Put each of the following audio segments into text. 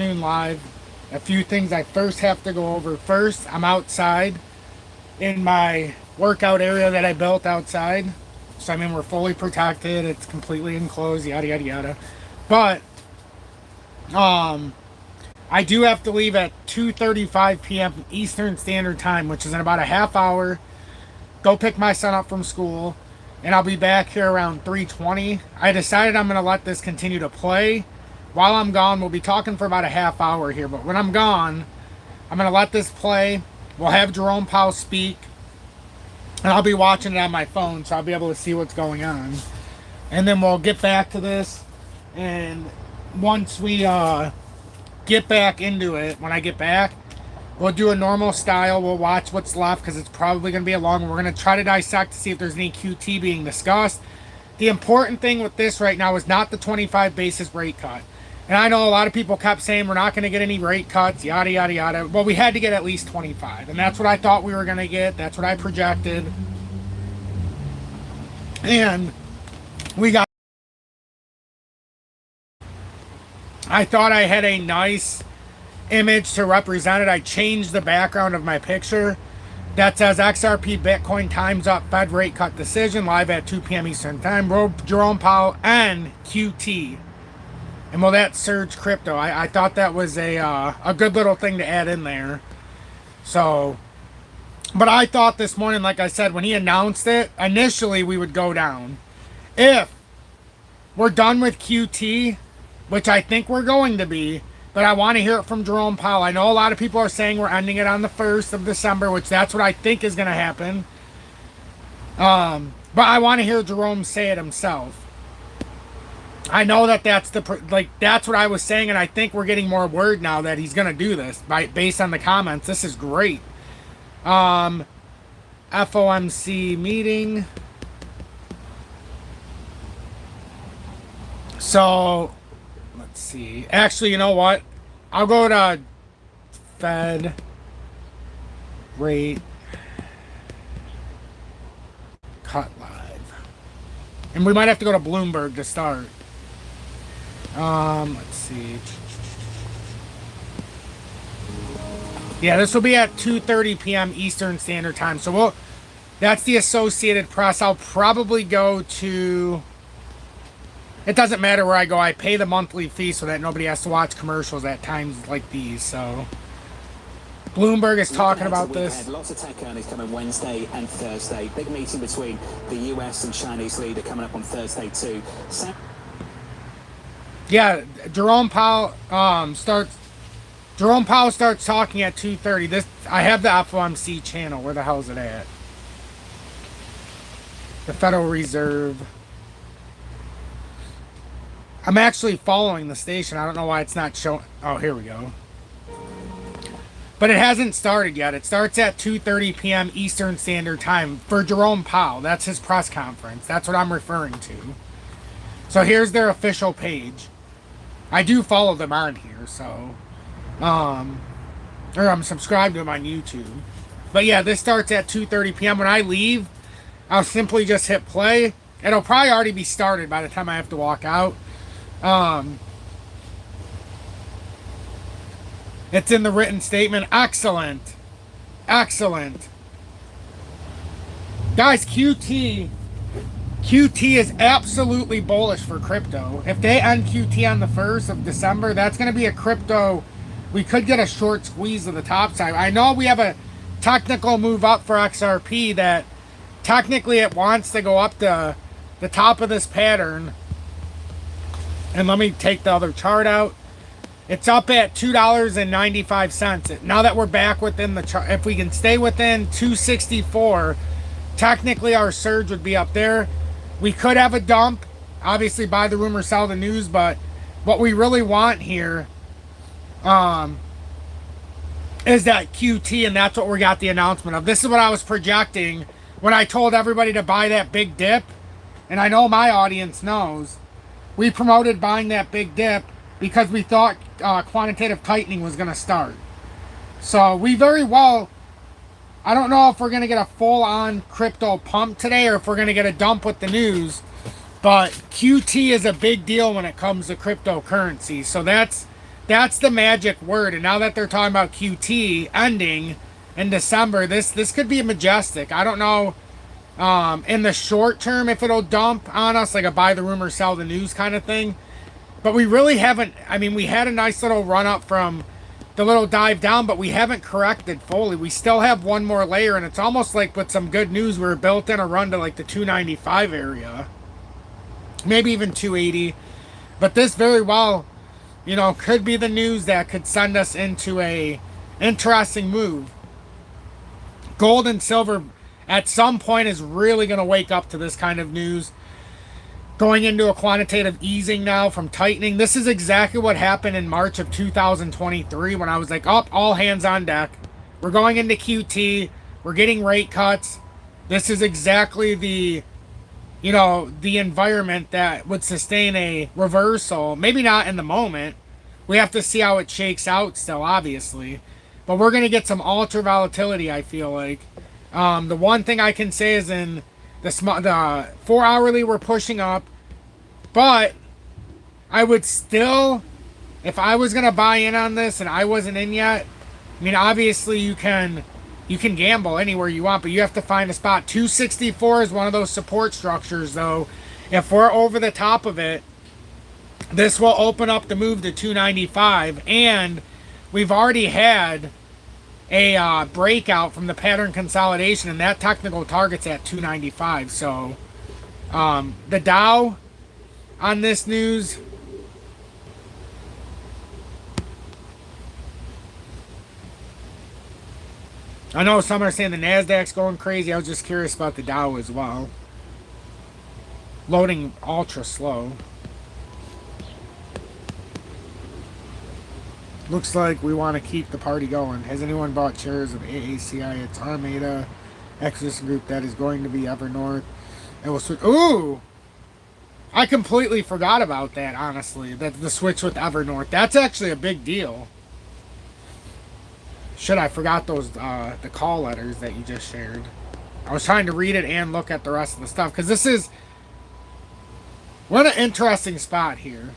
afternoon live. A few things I first have to go over. First, I'm outside in my workout area that I built outside. So, I mean, we're fully protected. It's completely enclosed, yada, yada, yada. But, I do have to leave at 2:35 p.m. Eastern Standard Time, which is in about a half hour. Go pick my son up from school, and I'll be back here around 3:20. I decided I'm going to let this continue to play. While I'm gone, we'll be talking for about a half hour here, but when I'm gone, I'm going to let this play. We'll have Jerome Powell speak, and I'll be watching it on my phone, so I'll be able to see what's going on. And then we'll get back to this, and once we get back into it, when I get back, we'll do a normal style. We'll watch what's left because it's probably going to be a long one. We're going to try to dissect to see if there's any QT being discussed. The important thing with this right now is not the 25 basis rate cut. And I know a lot of people kept saying we're not going to get any rate cuts, yada, yada, yada. Well, we had to get at least 25. And that's what I thought we were going to get. That's what I projected. And we got... I thought I had a nice image to represent it. I changed the background of my picture that says XRP Bitcoin times up Fed rate cut decision live at 2 p.m. Eastern Time. Jerome Powell and QT. And will that surge crypto? I thought that was a good little thing to add in there. So, but I thought this morning, like I said, when he announced it, initially we would go down. If we're done with QT, which I think we're going to be, but I want to hear it from Jerome Powell. I know a lot of people are saying we're ending it on the 1st of December, which that's what I think is going to happen. But I want to hear Jerome say it himself. I know that that's that's what I was saying, and I think we're getting more word now that he's going to do this based on the comments. This is great. FOMC meeting. So, let's see. Actually, you know what? I'll go to Fed rate cut live. And we might have to go to Bloomberg to start. Let's see. Yeah, this will be at 2:30 p.m. Eastern Standard Time. So that's the Associated Press. I'll probably go to... It doesn't matter where I go. I pay the monthly fee so that nobody has to watch commercials at times like these. So Bloomberg is talking about this. Lots of tech earnings coming Wednesday and Thursday. Big meeting between the US and Chinese leader coming up on Thursday too. Yeah, Jerome Powell starts talking at 2:30. This I have the FOMC channel. Where the hell is it at? The Federal Reserve. I'm actually following the station. I don't know why it's not showing. Oh, here we go. But it hasn't started yet. It starts at 2:30 p.m. Eastern Standard Time for Jerome Powell. That's his press conference. That's what I'm referring to. So here's their official page. I do follow them on here, so or I'm subscribed to them on YouTube. But yeah, this starts at 2:30 p.m. When I leave, I'll simply just hit play. It'll probably already be started by the time I have to walk out. It's in the written statement. Excellent. Excellent. Guys, QT is absolutely bullish for crypto. If they end QT on the 1st of December, that's going to be a crypto. We could get a short squeeze of the top side. I know we have a technical move up for XRP that technically it wants to go up to the top of this pattern. And let me take the other chart out. It's up at $2.95. Now that we're back within the chart, if we can stay within 264, technically our surge would be up there. We could have a dump, obviously buy the rumor, sell the news, but what we really want here is that QT, and that's what we got the announcement of. This is what I was projecting when I told everybody to buy that big dip, and I know my audience knows. We promoted buying that big dip because we thought quantitative tightening was going to start. So we very well, I don't know if we're going to get a full-on crypto pump today or if we're going to get a dump with the news, but QT is a big deal when it comes to cryptocurrency. So that's That's the magic word. And now that they're talking about QT ending in December, this could be majestic. I don't know in the short term if it'll dump on us like a buy the rumor, sell the news kind of thing. But we really haven't. I mean, we had a nice little run up from the little dive down, but we haven't corrected fully. We still have one more layer, and it's almost like with some good news, we're built in a run to like the 295 area, maybe even 280. But this very well, you know, could be the news that could send us into a interesting move. Gold and silver at some point is really going to wake up to this kind of news. Going into a quantitative easing now from tightening. This is exactly what happened in March of 2023 when I was like, oh, all hands on deck. We're going into QT. We're getting rate cuts. This is exactly the, you know, the environment that would sustain a reversal. Maybe not in the moment. We have to see how it shakes out still, obviously. But we're going to get some ultra volatility, I feel like. The one thing I can say is in the 4 hourly we're pushing up, but I would still, if I was gonna buy in on this and I wasn't in yet, I mean obviously you can gamble anywhere you want, but you have to find a spot. 264 is one of those support structures though. If we're over the top of it, this will open up the move to 295, and we've already had a breakout from the pattern consolidation, and that technical target's at 295. So the Dow on this news, I know some are saying the Nasdaq's going crazy. I was just curious about the Dow as well. Loading ultra slow. Looks like we want to keep the party going. Has anyone bought shares of AACI? It's Armada Exodus Group that is going to be Evernorth. It will switch. Ooh! I completely forgot about that, honestly. That the switch with Evernorth. That's actually a big deal. Shit, I forgot those, the call letters that you just shared. I was trying to read it and look at the rest of the stuff. Because this is... What an interesting spot here.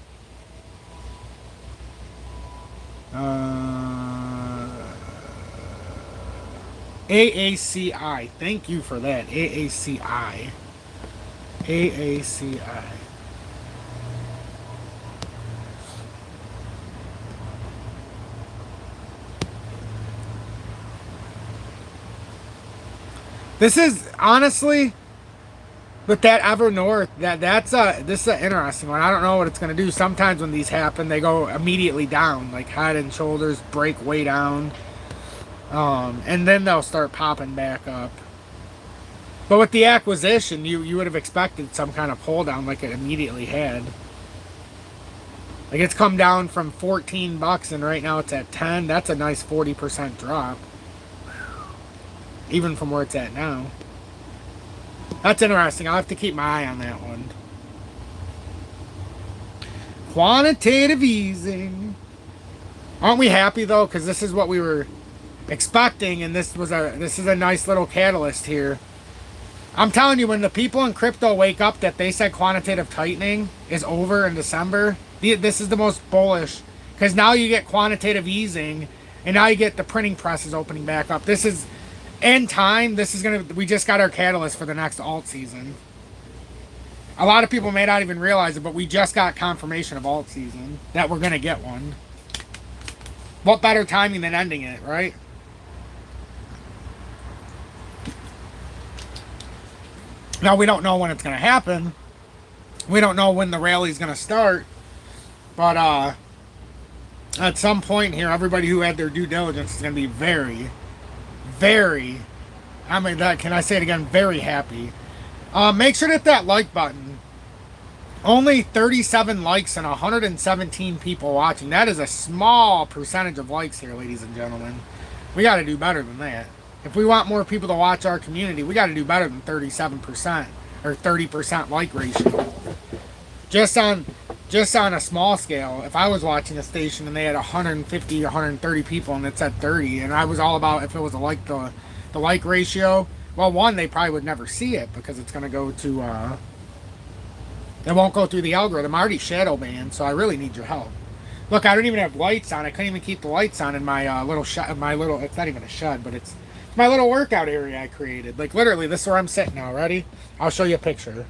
AACI. Thank you for that. AACI. AACI. This is honestly, with that Evernorth, this is an interesting one. I don't know what it's gonna do. Sometimes when these happen, they go immediately down, like head and shoulders break way down, and then they'll start popping back up. But with the acquisition, you would have expected some kind of pull down, like it immediately had. Like it's come down from $14 and right now it's at 10. That's a nice 40% drop, even from where it's at now. That's interesting. I'll have to keep my eye on that one. Quantitative easing. Aren't we happy though? Because this is what we were expecting, and this is a nice little catalyst here. I'm telling you, when the people in crypto wake up that they said quantitative tightening is over in December, this is the most bullish, because now you get quantitative easing, and now you get the printing presses opening back up. This is, in time, this is gonna, we just got our catalyst for the next alt season. A lot of people may not even realize it, but we just got confirmation of alt season, that we're gonna get one. What better timing than ending it, right? Now, we don't know when it's going to happen. We don't know when the rally's going to start. But at some point here, everybody who had their due diligence is going to be very, very, I mean, can I say it again? Very happy. Make sure to hit that like button. Only 37 likes and 117 people watching. That is a small percentage of likes here, ladies and gentlemen. We got to do better than that. If we want more people to watch our community, we got to do better than 37% or 30% like ratio. Just on a small scale, if I was watching a station and they had 150 or 130 people and it's at 30, and I was all about if it was the like ratio, well, one, they probably would never see it because it's going to go to, it won't go through the algorithm. I'm already shadow banned, so I really need your help. Look, I don't even have lights on. I couldn't even keep the lights on in my little shed. My little, it's not even a shed, but it's my little workout area I created. Like, literally, this is where I'm sitting now. Ready? I'll show you a picture.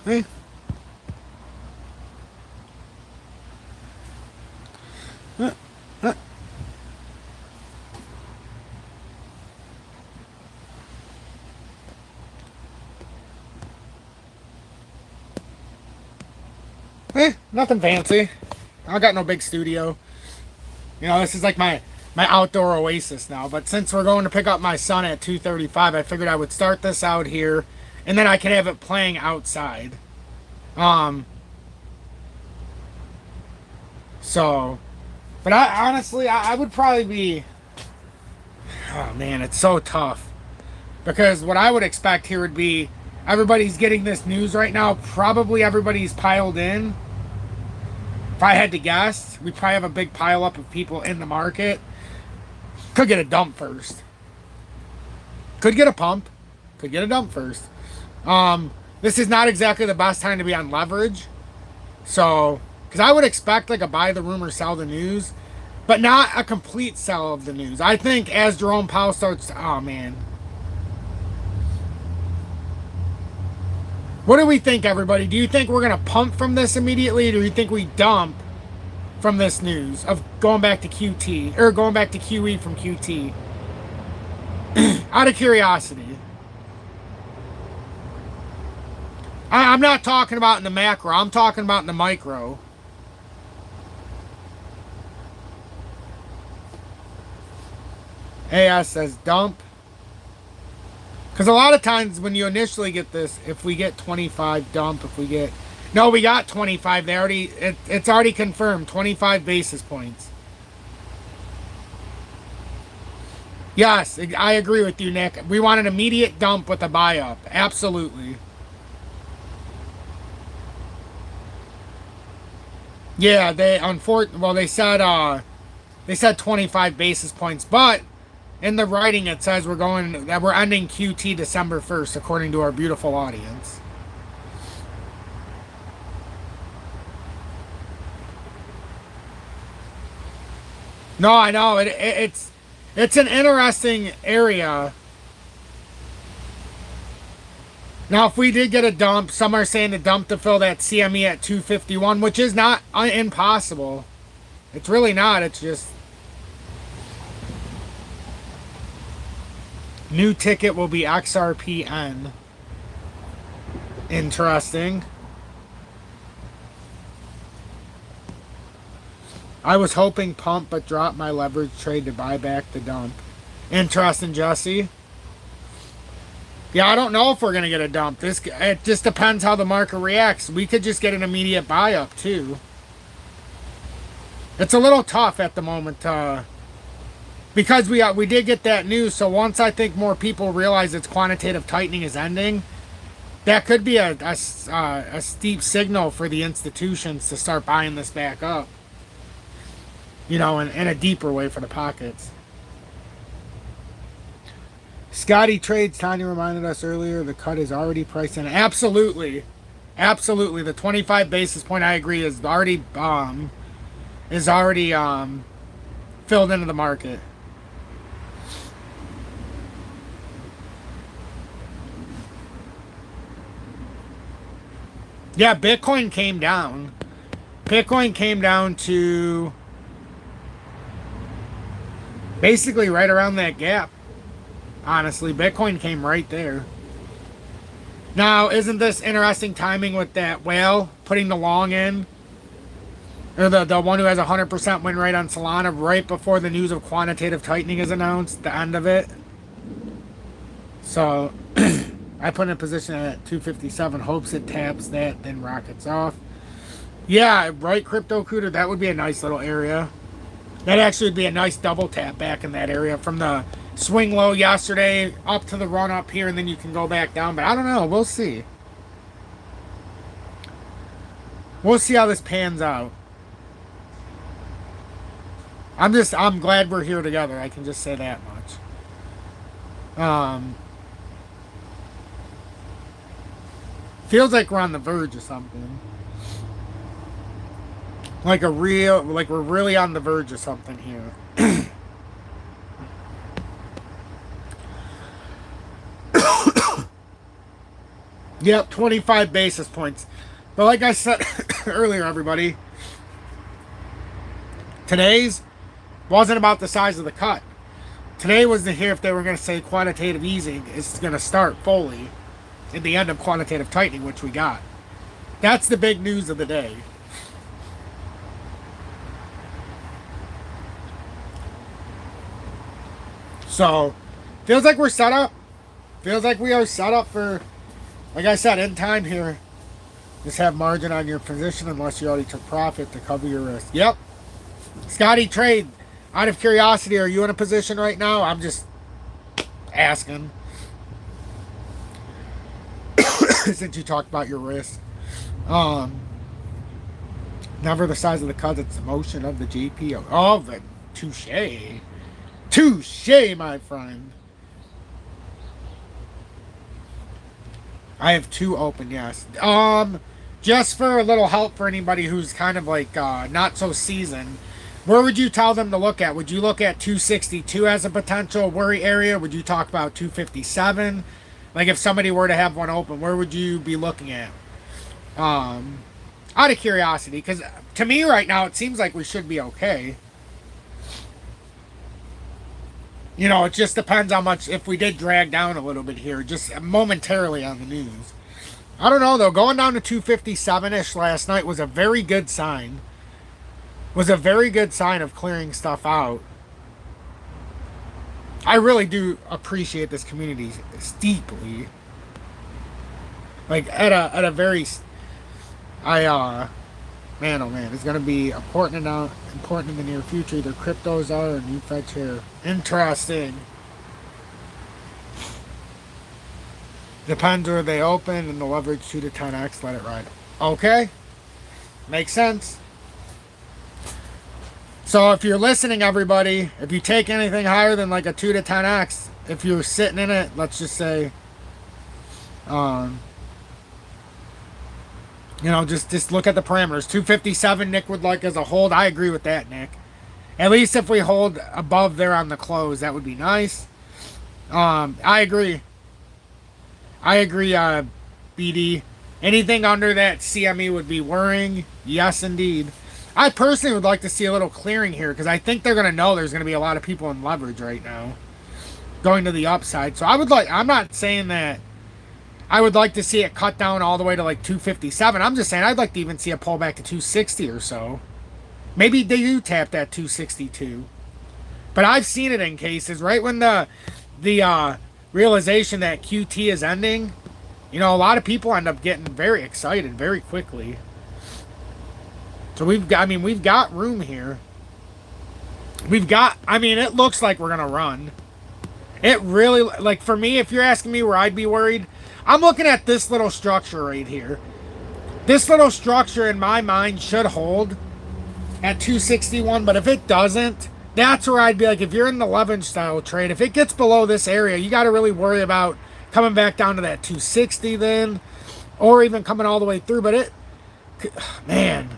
Hey. Nothing fancy. I got no big studio. You know, this is like my outdoor oasis now. But since we're going to pick up my son at 2:35, I figured I would start this out here, and then I can have it playing outside. So, but I honestly, I would probably be. Oh man, it's so tough. Because what I would expect here would be everybody's getting this news right now. Probably everybody's piled in. If I had to guess, we probably have a big pile up of people in the market. Could get a dump first. Could get a pump. Could get a dump first. This is not exactly the best time to be on leverage. So, because I would expect like a buy the rumor, sell the news, but not a complete sell of the news. I think as Jerome Powell starts, oh man. What do we think, everybody? Do you think we're going to pump from this immediately, or do you think we dump from this news of going back to QT, or going back to QE from QT? Out of curiosity. I'm not talking about in the macro. I'm talking about in the micro. AS says dump. Because a lot of times when you initially get this, if we get 25 dump, if we get... No, we got 25. They already... It's already confirmed. 25 basis points. Yes, I agree with you, Nick. We want an immediate dump with a buy-up. Absolutely. Yeah, they said 25 basis points, but in the writing it says we're ending QT December 1st, according to our beautiful audience. No, I know it's an interesting area. Now, if we did get a dump, some are saying the dump to fill that CME at 251, which is not impossible. It's really not. It's just... New ticket will be XRPN. Interesting. I was hoping pump, but dropped my leverage trade to buy back the dump. Interesting, Jesse. Yeah, I don't know if we're going to get a dump. It just depends how the market reacts. We could just get an immediate buy-up, too. It's a little tough at the moment, because we did get that news. So once I think more people realize its quantitative tightening is ending, that could be a steep signal for the institutions to start buying this back up. You know, in a deeper way for the pockets. Scotty Trades, Tanya reminded us earlier, the cut is already priced in. Absolutely. Absolutely. The 25 basis point, I agree, is already filled into the market. Yeah, Bitcoin came down. Bitcoin came down to basically right around that gap. Honestly, Bitcoin came right there. Now, isn't this interesting timing with that whale putting the long in? Or the one who has 100% win rate on Solana right before the news of quantitative tightening is announced, the end of it. So, I put in a position at 257, hopes it taps that, then rockets off. Yeah, right, Crypto Cooter, that would be a nice little area. That actually would be a nice double tap back in that area from the swing low yesterday up to the run up here, and then you can go back down. But I don't know. We'll see. We'll see how this pans out. I'm glad we're here together. I can just say that much. Feels like we're on the verge of something. Like we're really on the verge of something here. Yep, 25 basis points. But like I said earlier, everybody, today's wasn't about the size of the cut. Today was to hear if they were going to say quantitative easing is going to start fully at the end of quantitative tightening, which we got. That's the big news of the day. So, feels like we're set up. Feels like we are set up for, like I said, in time here. Just have margin on your position unless you already took profit to cover your risk. Yep. Scotty Trade, out of curiosity, are you in a position right now? I'm just asking. Since you talked about your risk. Never the size of the cut, it's the motion of the GPO. Oh, the touche. Touche, my friend. I have 2 open, yes. Just for a little help for anybody who's kind of like not so seasoned, where would you tell them to look at? Would you look at 262 as a potential worry area? Would you talk about 257? Like if somebody were to have one open, where would you be looking at? Out of curiosity, because to me right now it seems like we should be okay. You know, it just depends how much, if we did drag down a little bit here, just momentarily on the news. I don't know, though. Going down to 257-ish last night was a very good sign. Was a very good sign of clearing stuff out. I really do appreciate this community steeply. Like, at a very... Man, oh man, it's going to be important in the near future. Either cryptos are or new Fed chair. Interesting. Depends where they open and the leverage 2 to 10x. Let it ride. Okay. Makes sense. So if you're listening, everybody, if you take anything higher than like a 2 to 10x, if you're sitting in it, let's just say, you know, just look at the parameters. 257, Nick would like as a hold. I agree with that, Nick. At least if we hold above there on the close, that would be nice. I agree. BD. Anything under that CME would be worrying. Yes, indeed. I personally would like to see a little clearing here because I think they're going to know there's going to be a lot of people in leverage right now going to the upside. So I'm not saying that I would like to see it cut down all the way to like 257. I'm just saying I'd like to even see a pullback to 260 or so. Maybe they do tap that 262. But I've seen it in cases right when the realization that QT is ending. You know, a lot of people end up getting very excited very quickly. So we've got room here. It looks like we're going to run. It really, like for me, if you're asking me where I'd be worried, I'm looking at this little structure right here. This little structure in my mind should hold at 261, but if it doesn't, that's where I'd be like, if you're in the leverage style trade, if it gets below this area, you got to really worry about coming back down to that 260 then, or even coming all the way through. But it, man.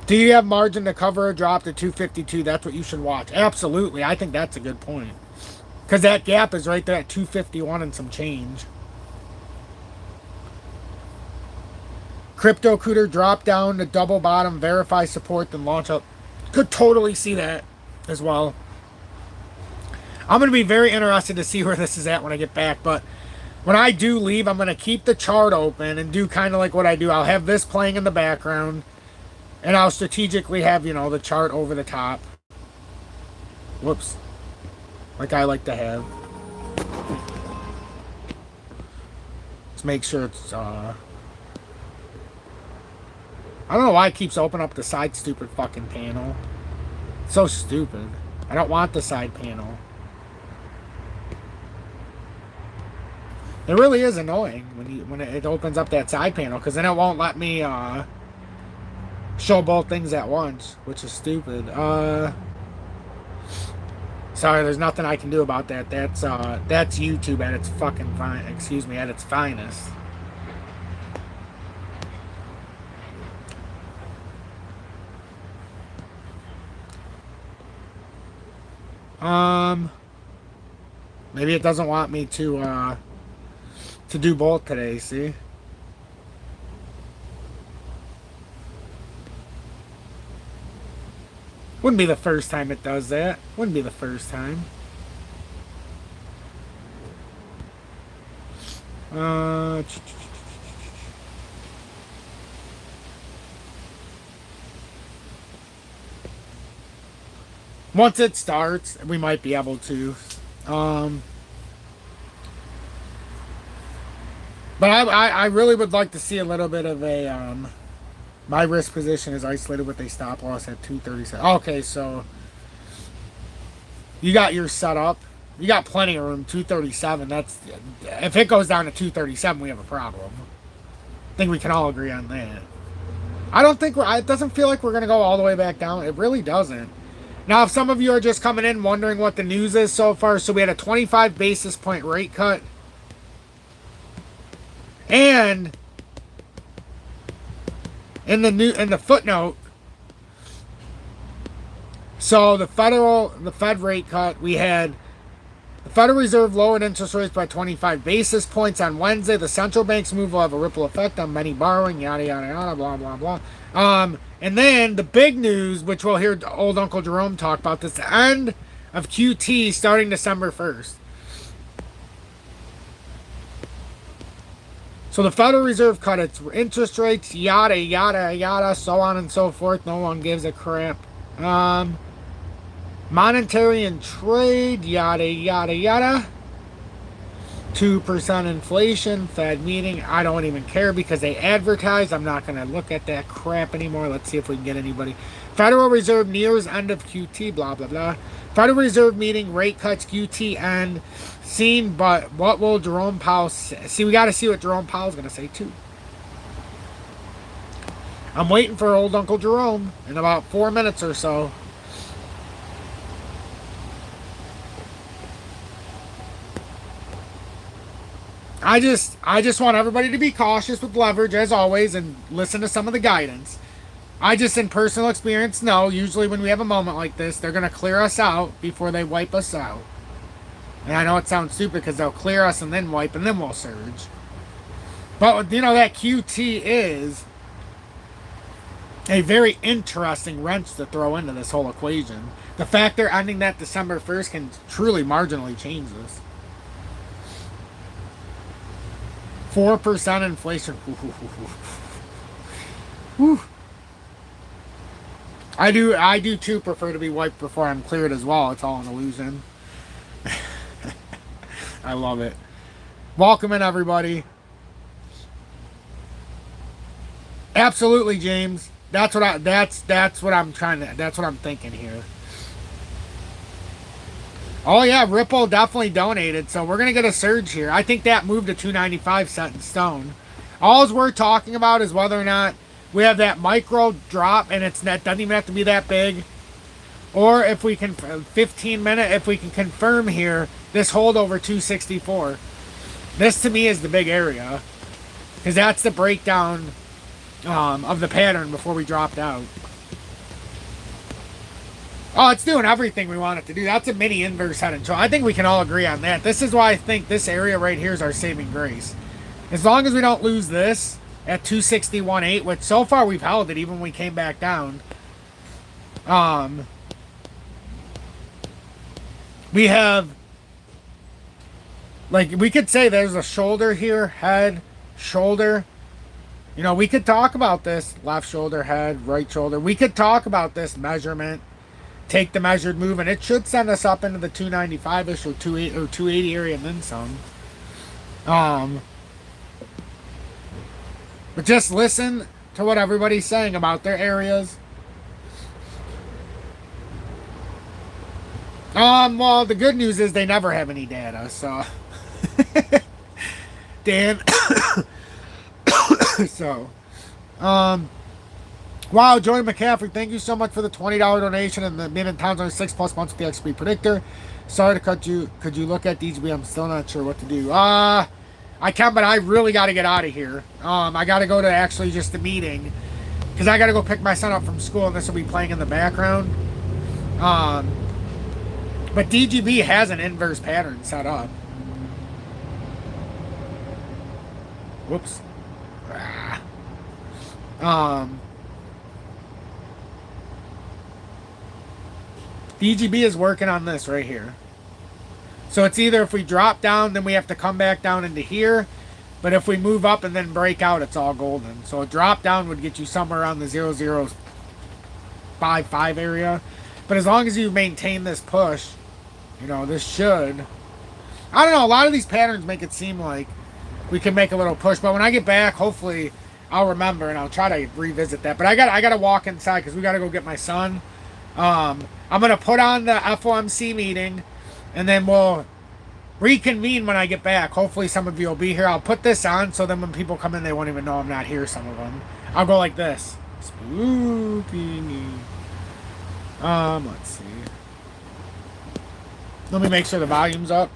Do you have margin to cover a drop to 252? That's what you should watch. Absolutely. I think that's a good point. Because that gap is right there at 251 and some change. Crypto Cooter drop down to double bottom, verify support, then launch up. Could totally see that as well. I'm going to be very interested to see where this is at when I get back. But when I do leave, I'm going to keep the chart open and do kind of like what I do. I'll have this playing in the background. And I'll strategically have, you know, the chart over the top. Whoops. Like I like to have. Let's make sure it's, I don't know why it keeps opening up the side stupid fucking panel. It's so stupid. I don't want the side panel. It really is annoying when it opens up that side panel, because then it won't let me, show both things at once, which is stupid. So Sorry, there's nothing I can do about that. That's YouTube at its fucking fine. Excuse me, at its finest. Maybe it doesn't want me to do both today, see? Wouldn't be the first time it does that. Wouldn't be the first time. Once it starts, we might be able to. But I really would like to see a little bit of a my risk position is isolated with a stop loss at 237. Okay, so you got your setup. You got plenty of room. 237. That's if it goes down to 237, we have a problem. I think we can all agree on that. I don't think it doesn't feel like we're gonna go all the way back down. It really doesn't. Now, if some of you are just coming in wondering what the news is so far, so we had a 25 basis point rate cut. And in the footnote, so the Fed rate cut, we had the Federal Reserve lowered interest rates by 25 basis points on Wednesday. The central bank's move will have a ripple effect on many borrowing, yada, yada, yada, blah, blah, blah. And then the big news, which we'll hear old Uncle Jerome talk about, this the end of QT starting December 1st. So the Federal Reserve cut its interest rates, yada, yada, yada, so on and so forth. No one gives a crap. Monetary and trade, yada, yada, yada. 2% inflation, Fed meeting. I don't even care because they advertise. I'm not going to look at that crap anymore. Let's see if we can get anybody. Federal Reserve nears end of QT, blah, blah, blah. Federal Reserve meeting, rate cuts, QT end. Seen, but what will Jerome Powell say? See, we got to see what Jerome Powell's going to say, too. I'm waiting for old Uncle Jerome in about 4 minutes or so. I just want everybody to be cautious with leverage, as always, and listen to some of the guidance. I just, in personal experience, know usually when we have a moment like this, they're going to clear us out before they wipe us out. And I know it sounds stupid because they'll clear us and then wipe and then we'll surge. But, you know, that QT is a very interesting wrench to throw into this whole equation. The fact they're ending that December 1st can truly marginally change this. 4% inflation. Whew. I do too prefer to be wiped before I'm cleared as well. It's all an illusion. I love it. Welcome in, everybody. Absolutely, James. That's what I'm thinking here. Oh yeah, Ripple definitely donated, so we're gonna get a surge here. I think that move to 295 set in stone. All we're talking about is whether or not we have that micro drop, and that doesn't even have to be that big, or if we can 15-minute, if we can confirm here this hold over 264. This to me is the big area, because that's the breakdown of the pattern before we dropped out. Oh, it's doing everything we want it to do. That's a mini inverse head and shoulder. I think we can all agree on that. This is why I think this area right here is our saving grace. As long as we don't lose this at 261.8, which so far we've held it even when we came back down. We have, like, we could say there's a shoulder here, head, shoulder. You know, we could talk about this. Left shoulder, head, right shoulder. We could talk about this measurement. Take the measured move, and it should send us up into the 295-ish or 280 area and then some. But just listen to what everybody's saying about their areas. Well, the good news is they never have any data, so. Dan. So, Wow, Joey McCaffrey, thank you so much for the $20 donation and the mid-and-towns on 6+ months with the XP Predictor. Sorry to cut you. Could you look at DGB? I'm still not sure what to do. I can, but I really got to get out of here. I got to go to actually just a meeting because I got to go pick my son up from school, and this will be playing in the background. But DGB has an inverse pattern set up. Whoops. DGB is working on this right here. So it's either if we drop down, then we have to come back down into here. But if we move up and then break out, it's all golden. So a drop down would get you somewhere around the 0.055 area. But as long as you maintain this push, you know, this should... I don't know, a lot of these patterns make it seem like we can make a little push. But when I get back, hopefully I'll remember and I'll try to revisit that. But I got to walk inside because we got to go get my son. I'm going to put on the FOMC meeting, and then we'll reconvene when I get back. Hopefully some of you will be here. I'll put this on so then when people come in, they won't even know I'm not here, some of them. I'll go like this. Spooky. Let's see. Let me make sure the volume's up.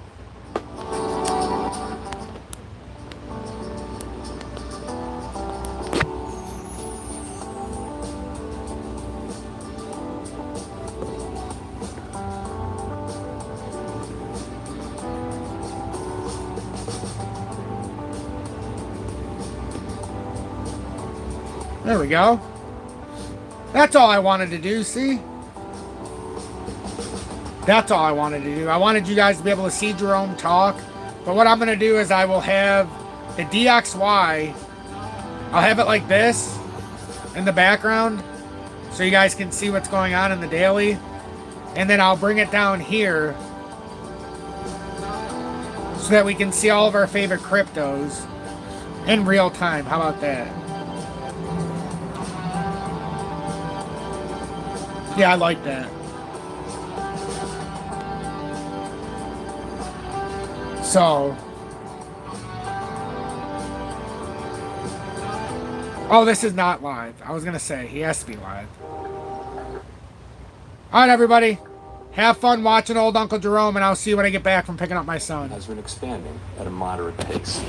There we go. That's all I wanted to do, see? That's all I wanted to do. I wanted you guys to be able to see Jerome talk. But what I'm going to do is I will have the DXY. I'll have it like this in the background so you guys can see what's going on in the daily. And then I'll bring it down here so that we can see all of our favorite cryptos in real time. How about that? Yeah, I like that. So. Oh, this is not live. I was going to say, he has to be live. All right, everybody. Have fun watching old Uncle Jerome, and I'll see you when I get back from picking up my son. Has been expanding at a moderate pace.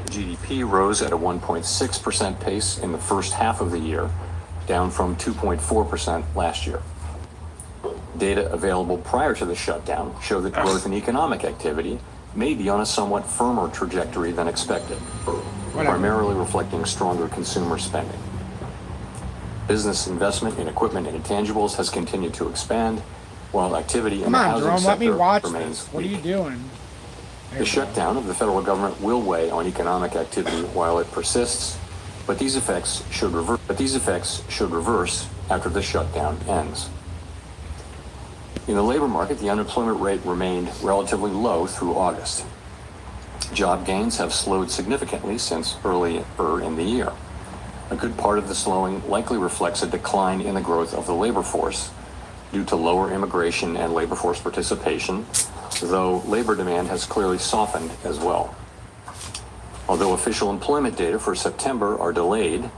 GDP rose at a 1.6% pace in the first half of the year, down from 2.4% last year. Data available prior to the shutdown show that growth in economic activity may be on a somewhat firmer trajectory than expected, primarily reflecting stronger consumer spending. Business investment in equipment and intangibles has continued to expand, while activity in the housing Jerome, let me sector watch remains this. What are weak. you doing? The shutdown of the federal government will weigh on economic activity while it persists, but these effects should reverse after the shutdown ends. In the labor market, the unemployment rate remained relatively low through August. Job gains have slowed significantly since earlier in the year. A good part of the slowing likely reflects a decline in the growth of the labor force due to lower immigration and labor force participation, though labor demand has clearly softened as well. Although official employment data for September are delayed,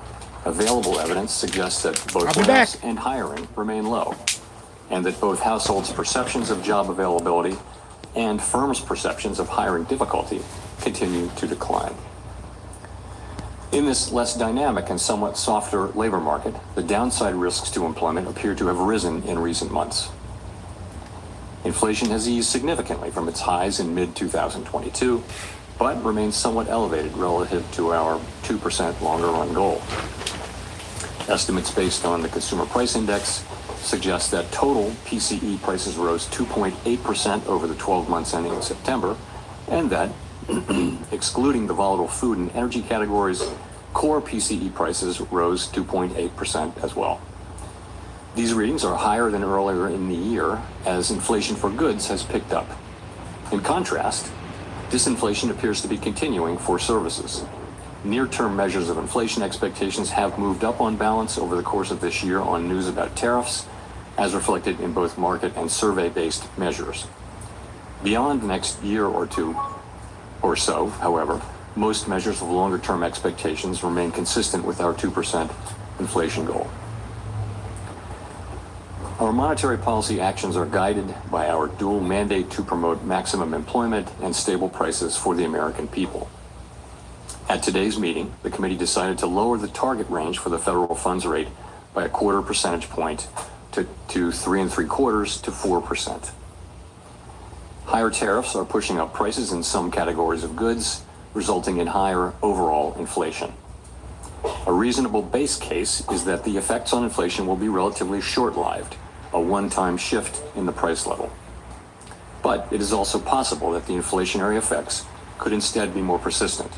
available evidence suggests that both layoffs and hiring remain low, and that both households' perceptions of job availability and firms' perceptions of hiring difficulty continue to decline. In this less dynamic and somewhat softer labor market, the downside risks to employment appear to have risen in recent months. Inflation has eased significantly from its highs in mid-2022, but remains somewhat elevated relative to our 2% longer-run goal. Estimates based on the Consumer Price Index suggest that total PCE prices rose 2.8% over the 12 months ending in September, and that, excluding the volatile food and energy categories, core PCE prices rose 2.8% as well. These readings are higher than earlier in the year as inflation for goods has picked up. In contrast, disinflation appears to be continuing for services. Near-term measures of inflation expectations have moved up on balance over the course of this year on news about tariffs, as reflected in both market and survey-based measures. Beyond the next year or two or so, however, most measures of longer-term expectations remain consistent with our 2% inflation goal. Our monetary policy actions are guided by our dual mandate to promote maximum employment and stable prices for the American people. At today's meeting, the committee decided to lower the target range for the federal funds rate by a quarter percentage point to 3.75% to 4%. Higher tariffs are pushing up prices in some categories of goods, resulting in higher overall inflation. A reasonable base case is that the effects on inflation will be relatively short-lived, a one-time shift in the price level. But it is also possible that the inflationary effects could instead be more persistent,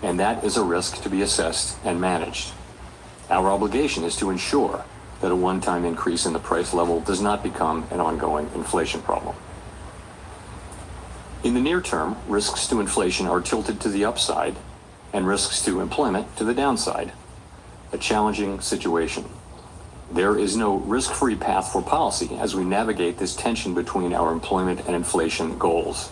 and that is a risk to be assessed and managed. Our obligation is to ensure that a one-time increase in the price level does not become an ongoing inflation problem. In the near term, risks to inflation are tilted to the upside and risks to employment to the downside. A challenging situation. There is no risk-free path for policy as we navigate this tension between our employment and inflation goals.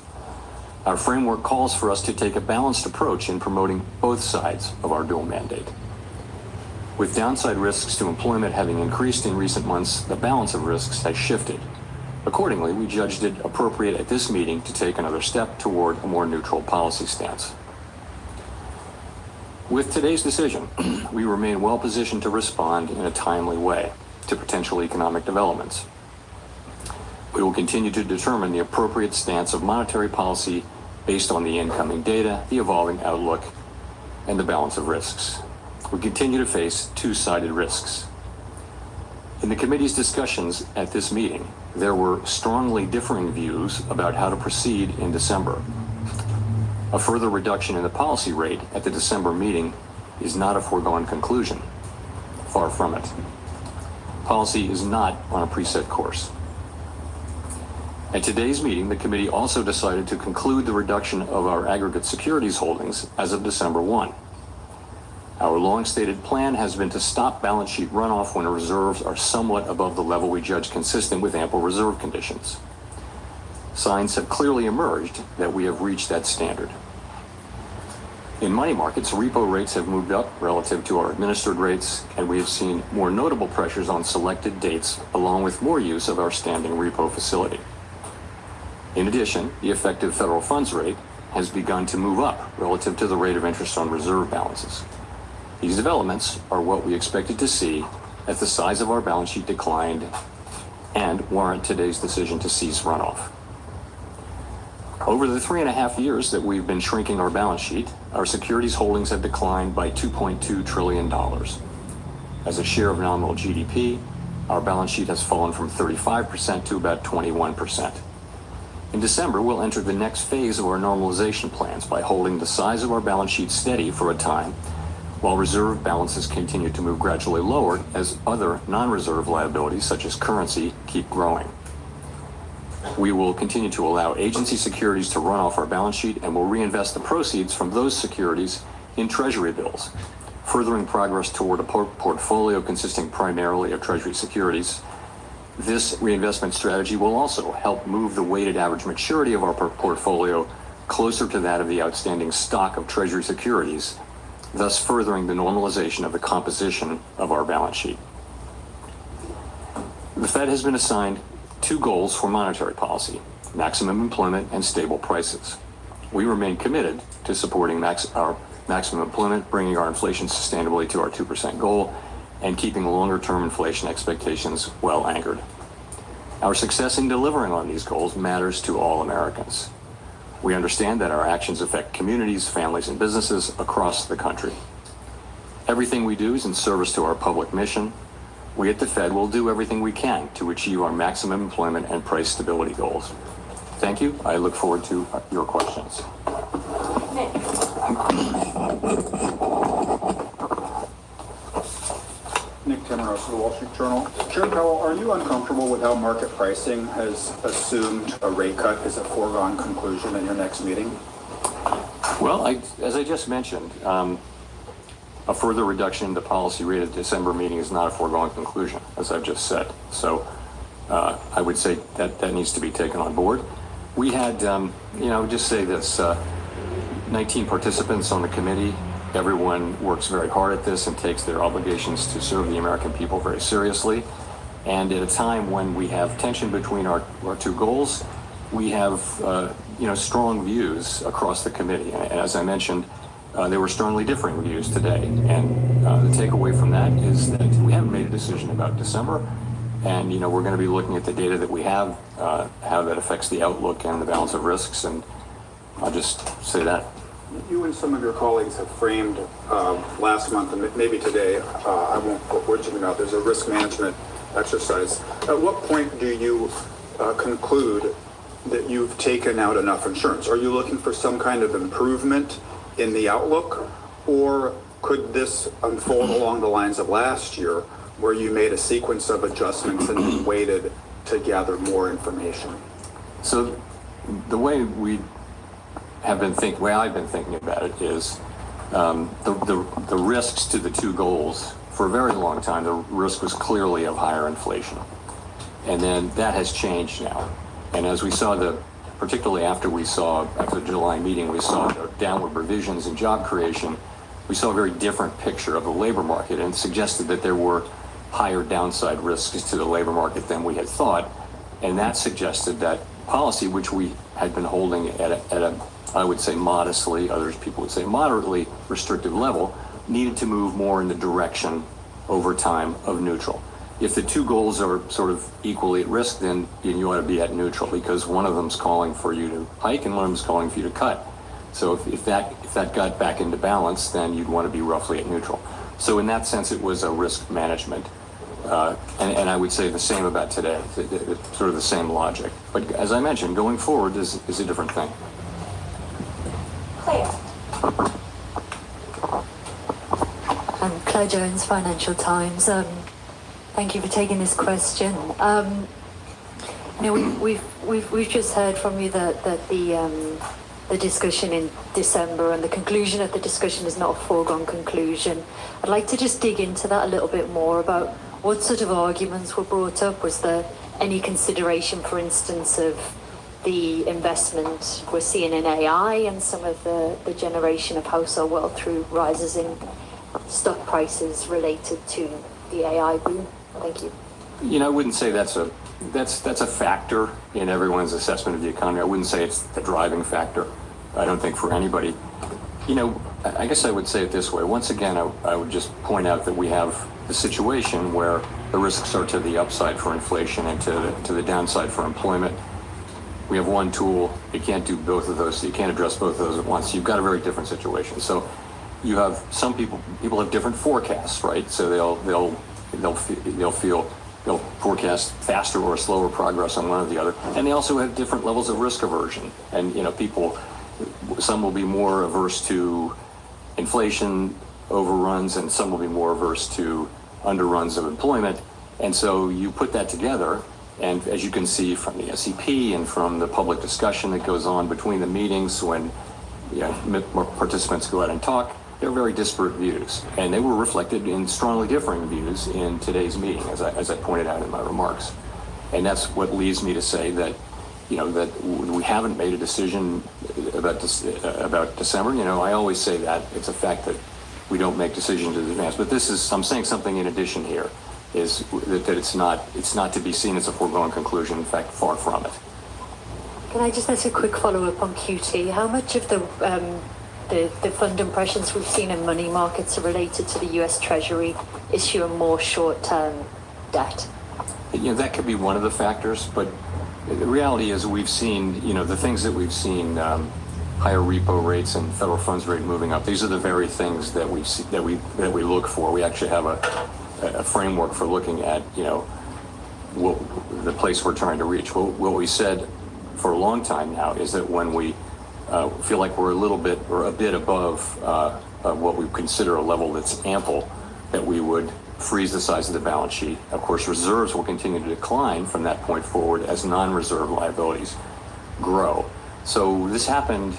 Our framework calls for us to take a balanced approach in promoting both sides of our dual mandate. With downside risks to employment having increased in recent months, the balance of risks has shifted. Accordingly, we judged it appropriate at this meeting to take another step toward a more neutral policy stance. With today's decision, we remain well positioned to respond in a timely way to potential economic developments. We will continue to determine the appropriate stance of monetary policy based on the incoming data, the evolving outlook, and the balance of risks. We continue to face two-sided risks. In the committee's discussions at this meeting, there were strongly differing views about how to proceed in December. A further reduction in the policy rate at the December meeting is not a foregone conclusion. Far from it. Policy is not on a preset course. At today's meeting, the committee also decided to conclude the reduction of our aggregate securities holdings as of December 1. Our long-stated plan has been to stop balance sheet runoff when reserves are somewhat above the level we judge consistent with ample reserve conditions. Signs have clearly emerged that we have reached that standard. In money markets, repo rates have moved up relative to our administered rates, and we have seen more notable pressures on selected dates, along with more use of our standing repo facility. In addition, the effective federal funds rate has begun to move up relative to the rate of interest on reserve balances. These developments are what we expected to see as the size of our balance sheet declined and warrant today's decision to cease runoff. Over the 3.5 years that we've been shrinking our balance sheet, our securities holdings have declined by $2.2 trillion. As a share of nominal GDP, our balance sheet has fallen from 35% to about 21%. In December, we'll enter the next phase of our normalization plans by holding the size of our balance sheet steady for a time, while reserve balances continue to move gradually lower as other non-reserve liabilities, such as currency, keep growing. We will continue to allow agency securities to run off our balance sheet and will reinvest the proceeds from those securities in Treasury bills, furthering progress toward a portfolio consisting primarily of Treasury securities. This reinvestment strategy will also help move the weighted average maturity of our portfolio closer to that of the outstanding stock of Treasury securities, thus furthering the normalization of the composition of our balance sheet. The Fed has been assigned two goals for monetary policy: maximum employment and stable prices. We remain committed to supporting our maximum employment, bringing our inflation sustainably to our 2% goal, and keeping longer-term inflation expectations well anchored. Our success in delivering on these goals matters to all Americans. We understand that our actions affect communities, families, and businesses across the country. Everything we do is in service to our public mission. We at the Fed will do everything we can to achieve our maximum employment and price stability goals. Thank you. I look forward to your questions. Nick Tamaros of the Wall Street Journal. Chair Powell, are you uncomfortable with how market pricing has assumed a rate cut is a foregone conclusion in your next meeting? Well, as I just mentioned, a further reduction in the policy rate at the December meeting is not a foregone conclusion, as I've just said. So I would say that needs to be taken on board. We had, just say this, 19 participants on the committee. Everyone works very hard at this and takes their obligations to serve the American people very seriously. And at a time when we have tension between our two goals, we have strong views across the committee. And as I mentioned, there were strongly differing views today. And the takeaway from that is that we haven't made a decision about December. And, we're going to be looking at the data that we have, how that affects the outlook and the balance of risks. And I'll just say that. You and some of your colleagues have framed last month and maybe today, I won't put words in your mouth, there's a risk management exercise. At what point do you conclude that you've taken out enough insurance? Are you looking for some kind of improvement in the outlook, or could this unfold along the lines of last year, where you made a sequence of adjustments and then waited to gather more information? So the way I've been thinking about it is the risks to the two goals. For a very long time, the risk was clearly of higher inflation, and then that has changed now. And as we saw particularly after the July meeting, we saw the downward revisions in job creation. We saw a very different picture of the labor market, and suggested that there were higher downside risks to the labor market than we had thought. And that suggested that policy, which we had been holding at a I would say modestly, people would say moderately restrictive level, needed to move more in the direction over time of neutral. If the two goals are sort of equally at risk, then you ought to be at neutral, because one of them's calling for you to hike and one of them's calling for you to cut. So if that got back into balance, then you'd want to be roughly at neutral. So in that sense, it was a risk management. And I would say the same about today, sort of the same logic. But as I mentioned, going forward is a different thing. I'm Claire Jones, Financial Times. Thank you for taking this question. We've just heard from you that the discussion in December and the conclusion of the discussion is not a foregone conclusion. I'd like to just dig into that a little bit more about what sort of arguments were brought up. Was there any consideration, for instance, of the investment we're seeing in AI and some of the generation of household wealth through rises in stock prices related to the AI boom? Thank you. I wouldn't say that's a factor in everyone's assessment of the economy. I wouldn't say it's the driving factor. I don't think for anybody. I guess I would say it this way. Once again, I would just point out that we have the situation where the risks are to the upside for inflation and to the downside for employment. We have one tool. You can't do both of those. You can't address both of those at once. You've got a very different situation. So you have some people have different forecasts, right? So they'll forecast faster or slower progress on one or the other. And they also have different levels of risk aversion. And, some will be more averse to inflation overruns, and some will be more averse to underruns of employment. And so you put that together, and as you can see from the SEP and from the public discussion that goes on between the meetings when participants go out and talk, they're very disparate views. And they were reflected in strongly differing views in today's meeting, as I pointed out in my remarks. And that's what leads me to say that, that we haven't made a decision about December. I always say that. It's a fact that we don't make decisions in advance. But I'm saying something in addition here, is that it's not to be seen as a foregone conclusion. In fact, far from it. Can I just ask a quick follow-up on QT? How much of the fund impressions we've seen in money markets are related to the US Treasury issuing more short-term debt? That could be one of the factors, but the reality is we've seen, the things that we've seen, higher repo rates and federal funds rate moving up. These are the very things that we look for. We actually have a framework for looking at, the place we're trying to reach. What we said for a long time now is that when we feel like we're a bit above what we consider a level that's ample, that we would freeze the size of the balance sheet. Of course, reserves will continue to decline from that point forward as non-reserve liabilities grow. So this happened,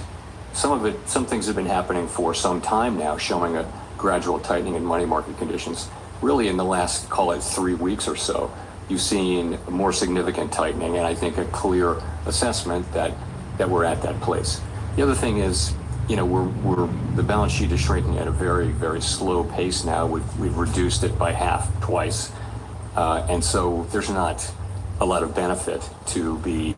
some things have been happening for some time now, showing a gradual tightening in money market conditions. Really in the last, call it 3 weeks or so, you've seen more significant tightening, and I think a clear assessment that we're at that place. The other thing is, the balance sheet is shrinking at a very, very slow pace now. We've reduced it by half twice. And so there's not a lot of benefit to be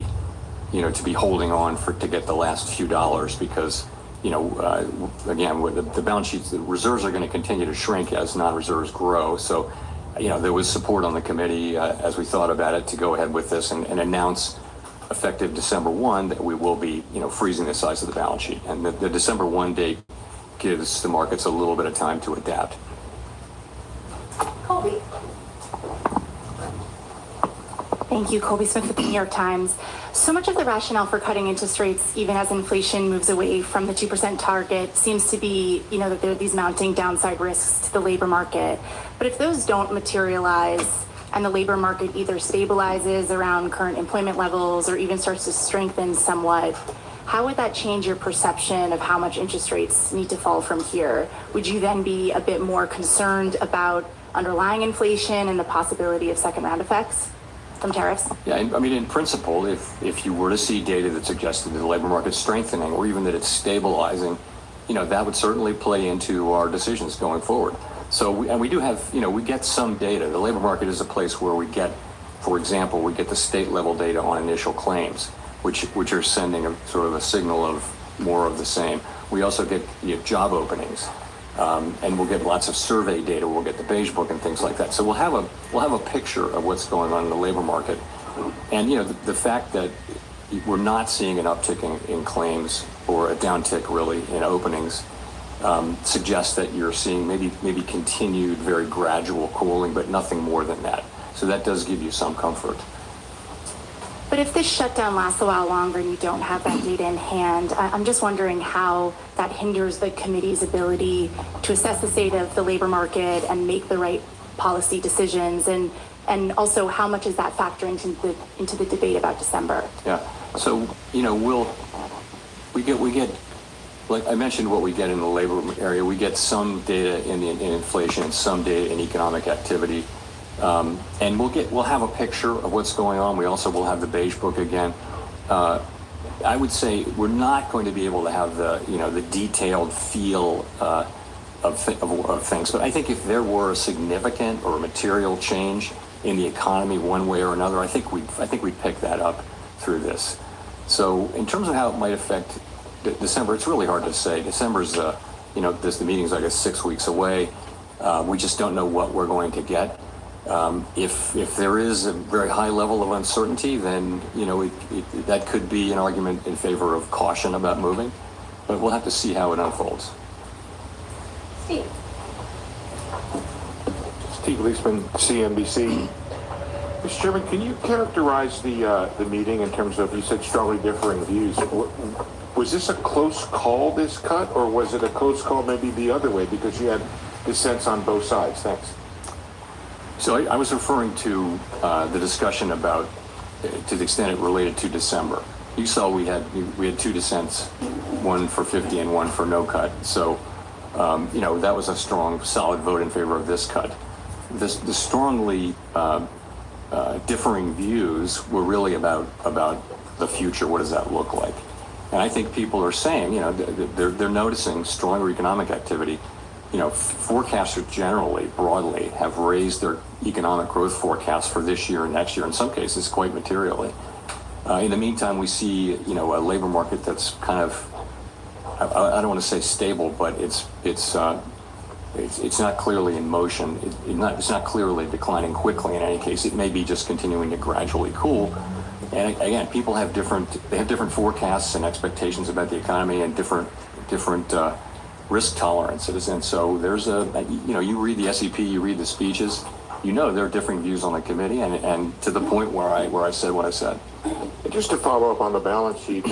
holding on to get the last few dollars because, again, with the balance sheets, the reserves are going to continue to shrink as non-reserves grow. So, there was support on the committee as we thought about it to go ahead with this and announce effective December 1 that we will be, freezing the size of the balance sheet. And the December 1 date gives the markets a little bit of time to adapt. Colby. Thank you, Colby Smith with the New York Times. So much of the rationale for cutting interest rates, even as inflation moves away from the 2% target, seems to be, that there are these mounting downside risks to the labor market. But if those don't materialize and the labor market either stabilizes around current employment levels or even starts to strengthen somewhat, how would that change your perception of how much interest rates need to fall from here? Would you then be a bit more concerned about underlying inflation and the possibility of second round effects from tariffs? Yeah, in principle, if you were to see data that suggested that the labor market's strengthening or even that it's stabilizing, that would certainly play into our decisions going forward. So, we do have, we get some data. The labor market is a place where we get, for example, we get the state level data on initial claims, which are sending a sort of a signal of more of the same. We also get job openings. And we'll get lots of survey data. We'll get the beige book and things like that. So we'll have a picture of what's going on in the labor market, and the fact that we're not seeing an uptick in claims or a downtick really in openings suggests that you're seeing maybe continued very gradual cooling, but nothing more than that. So that does give you some comfort. But if this shutdown lasts a while longer and you don't have that data in hand, I'm just wondering how that hinders the committee's ability to assess the state of the labor market and make the right policy decisions, and also how much is that factor into the debate about December? Yeah. So we get like I mentioned what we get in the labor area. We get some data in inflation and some data in economic activity. And we'll have a picture of what's going on. We also will have the beige book again. I would say we're not going to be able to have the detailed feel of things. But I think if there were a significant or a material change in the economy one way or another, I think we'd pick that up through this. So in terms of how it might affect December, it's really hard to say. December's the meeting's I guess 6 weeks away. We just don't know what we're going to get. If there is a very high level of uncertainty, then that could be an argument in favor of caution about moving, but we'll have to see how it unfolds. Steve. Steve Leisman, CNBC. Mr. Chairman, can you characterize the meeting in terms of, you said strongly differing views. Was this a close call, this cut, or was it a close call maybe the other way because you had dissents on both sides? Thanks. So I was referring to the discussion about, to the extent it related to December. You saw we had two dissents, one for 50 and one for no cut. So, that was a strong, solid vote in favor of this cut. The strongly differing views were really about the future. What does that look like? And I think people are saying, they're noticing stronger economic activity. Forecasters generally, broadly, have raised their economic growth forecasts for this year and next year, in some cases quite materially. In the meantime, we see, a labor market that's kind of, I don't want to say stable, but it's not clearly in motion. It's not clearly declining quickly in any case. It may be just continuing to gradually cool. And again, people have different forecasts and expectations about the economy and different risk tolerances. And so there's you read the SEP, you read the speeches, there are differing views on the committee, and to the point where I said what I said. And just to follow up on the balance sheet,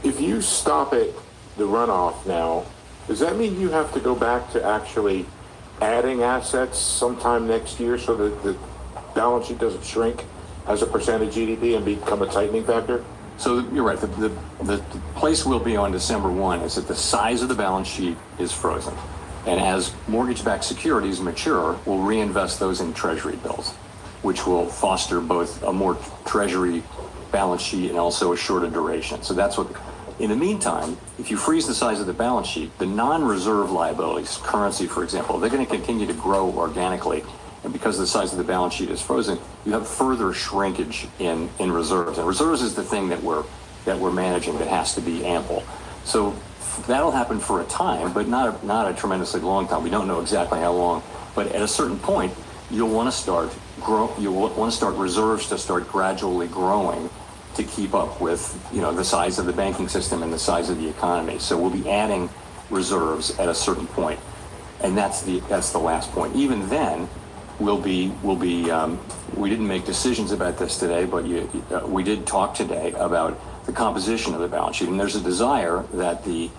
if you stop it, the runoff now, does that mean you have to go back to actually adding assets sometime next year so that the balance sheet doesn't shrink as a percent of GDP and become a tightening factor? So you're right. The place we'll be on December 1 is that the size of the balance sheet is frozen. And as mortgage-backed securities mature, we'll reinvest those in Treasury bills, which will foster both a more Treasury balance sheet and also a shorter duration. So that's what, in the meantime, if you freeze the size of the balance sheet, the non-reserve liabilities, currency, for example, they're going to continue to grow organically and because the size of the balance sheet is frozen, you have further shrinkage in reserves. And reserves is the thing that we're managing that has to be ample. So that'll happen for a time, but not a tremendously long time. We don't know exactly how long, but at a certain point, you'll want to start reserves to start gradually growing to keep up with, the size of the banking system and the size of the economy. So we'll be adding reserves at a certain point, and that's the last point. Even then, we didn't make decisions about this today, but we did talk today about the composition of the balance sheet, and there's a desire that the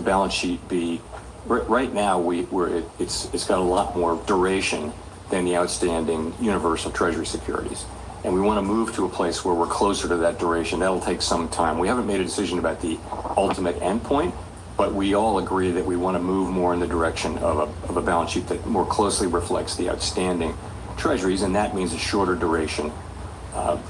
balance sheet be right now it's got a lot more duration than the outstanding universe of Treasury securities. And we want to move to a place where we're closer to that duration. That'll take some time. We haven't made a decision about the ultimate endpoint, but we all agree that we want to move more in the direction of a balance sheet that more closely reflects the outstanding treasuries, and that means a shorter duration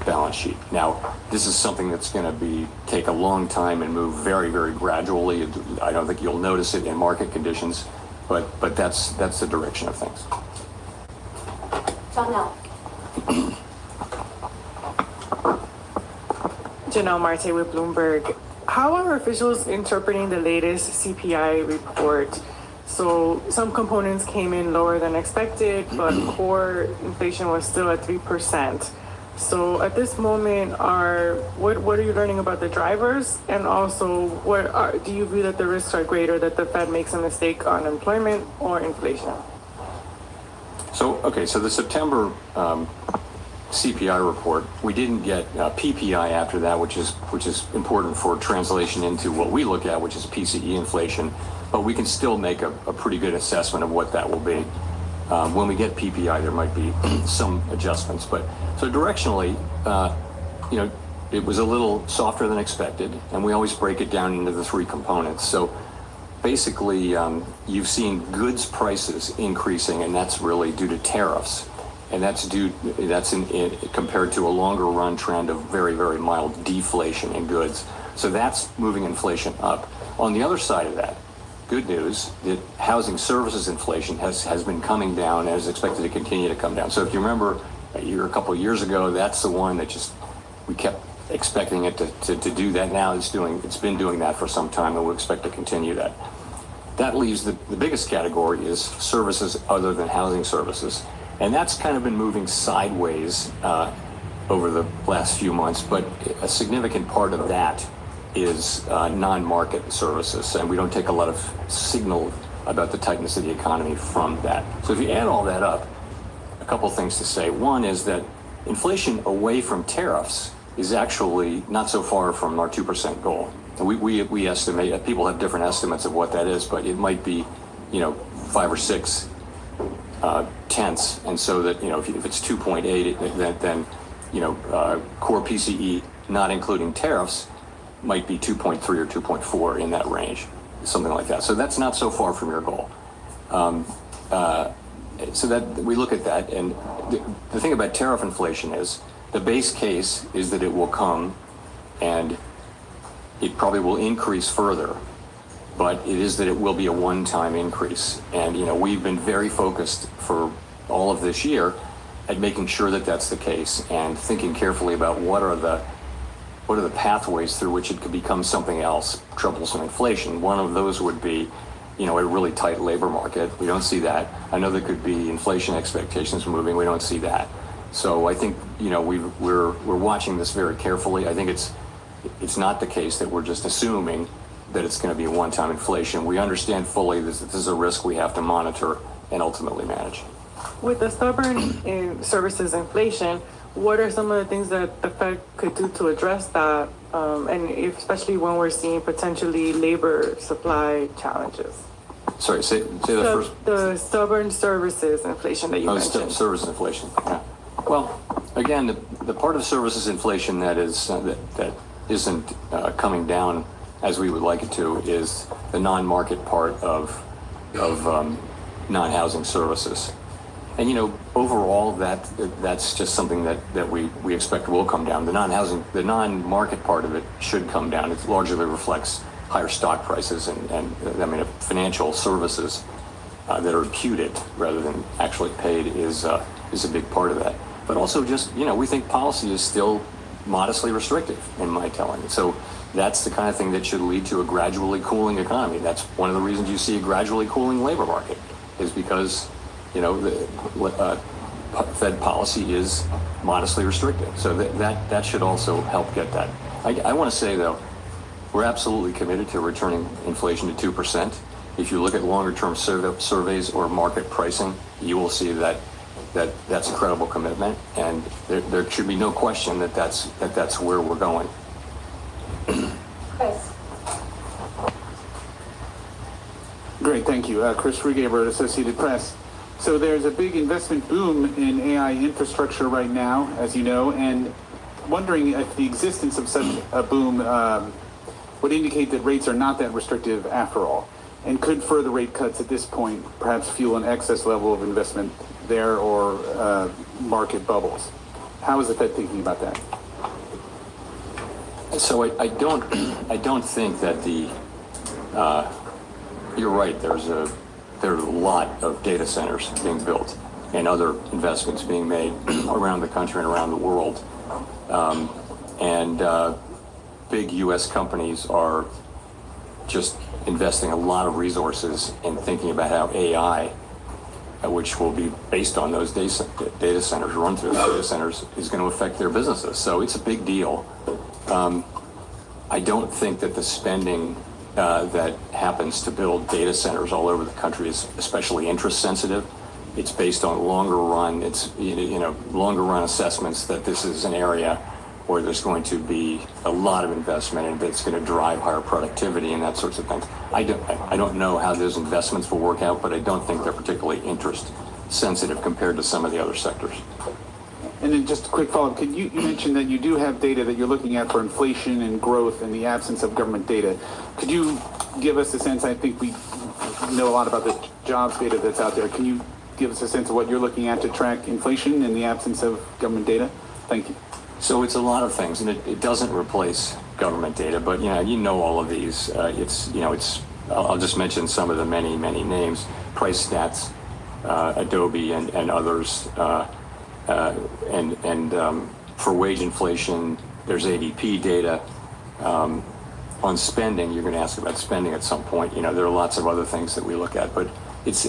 balance sheet. Now, this is something that's going to take a long time and move very, very gradually. I don't think you'll notice it in market conditions, but that's the direction of things. Janelle Marte with Bloomberg. How are officials interpreting the latest CPI report? So some components came in lower than expected, but core inflation was still at 3%. So at this moment, what are you learning about the drivers? And also, do you view that the risks are greater that the Fed makes a mistake on employment or inflation? So the September CPI report, we didn't get PPI after that, which is important for translation into what we look at, which is PCE inflation. But we can still make a pretty good assessment of what that will be. When we get PPI, there might be some adjustments. But so directionally, it was a little softer than expected, and we always break it down into the three components. So basically, you've seen goods prices increasing, and that's really due to tariffs. And that's compared to a longer run trend of very, very mild deflation in goods. So that's moving inflation up. On the other side of that, good news, that housing services inflation has been coming down and is expected to continue to come down. So if you remember a couple of years ago, that's the one that we kept expecting it to do that. Now it's been doing that for some time, and we expect to continue that. That leaves the biggest category is services other than housing services. And that's kind of been moving sideways over the last few months, but a significant part of that is non-market services, and we don't take a lot of signal about the tightness of the economy from that. So if you add all that up, a couple things to say. One is that inflation away from tariffs is actually not so far from our 2% goal. And we estimate, people have different estimates of what that is, but it might be, 5 or 6 tenths, and so that if it's 2.8, then core PCE, not including tariffs, might be 2.3 or 2.4 in that range, something like that. So that's not so far from your goal. So that we look at that, and the thing about tariff inflation is the base case is that it will come, and it probably will increase further. But it is that it will be a one-time increase. And, we've been very focused for all of this year at making sure that that's the case and thinking carefully about what are the pathways through which it could become something else, troublesome inflation. One of those would be, a really tight labor market. We don't see that. I know there could be inflation expectations moving. We don't see that. So I think, we're watching this very carefully. I think it's not the case that we're just assuming that it's going to be a one-time inflation. We understand fully that this is a risk we have to monitor and ultimately manage. With the stubborn services inflation, what are some of the things that the Fed could do to address that, and especially when we're seeing potentially labor supply challenges? Sorry, say that first. The stubborn services inflation that you mentioned. Services inflation. Yeah. Well, again, the part of services inflation that isn't coming down as we would like it to is the non-market part of non-housing services. And overall that's just something that we expect will come down. The non-market part of it should come down. It largely reflects higher stock prices and financial services. that are imputed rather than actually paid is a big part of that. But also just, we think policy is still modestly restrictive in my telling. So that's the kind of thing that should lead to a gradually cooling economy. That's one of the reasons you see a gradually cooling labor market, is because, the Fed policy is modestly restrictive. So that should also help get that. I want to say, though, we're absolutely committed to returning inflation to 2%. If you look at longer-term surveys or market pricing, you will see that's a credible commitment, and there should be no question that that's where we're going. Chris. Great, thank you. Chris Rugaber, Associated Press. So there's a big investment boom in AI infrastructure right now, as you know, and wondering if the existence of such a boom would indicate that rates are not that restrictive after all, and could further rate cuts at this point perhaps fuel an excess level of investment there or market bubbles. How is the Fed thinking about that? So I don't think that you're right. There are a lot of data centers being built and other investments being made around the country and around the world. Big U.S. companies are just investing a lot of resources in thinking about how AI, which will be based on those data centers, run through those data centers, is going to affect their businesses. So it's a big deal. I don't think that the spending that happens to build data centers all over the country is especially interest sensitive. It's based on longer run assessments that this is an area where there's going to be a lot of investment and that's going to drive higher productivity and that sorts of things. I don't know how those investments will work out, but I don't think they're particularly interest sensitive compared to some of the other sectors. And then just a quick follow-up, you mentioned that you do have data that you're looking at for inflation and growth in the absence of government data. Could you give us a sense, I think we know a lot about the jobs data that's out there. Can you give us a sense of what you're looking at to track inflation in the absence of government data? Thank you. So it's a lot of things, and it doesn't replace government data, but you know all of these. I'll just mention some of the many names: Price Stats, Adobe, and others. For wage inflation, there's ADP data. On spending, you're going to ask about spending at some point. There are lots of other things that we look at, but it's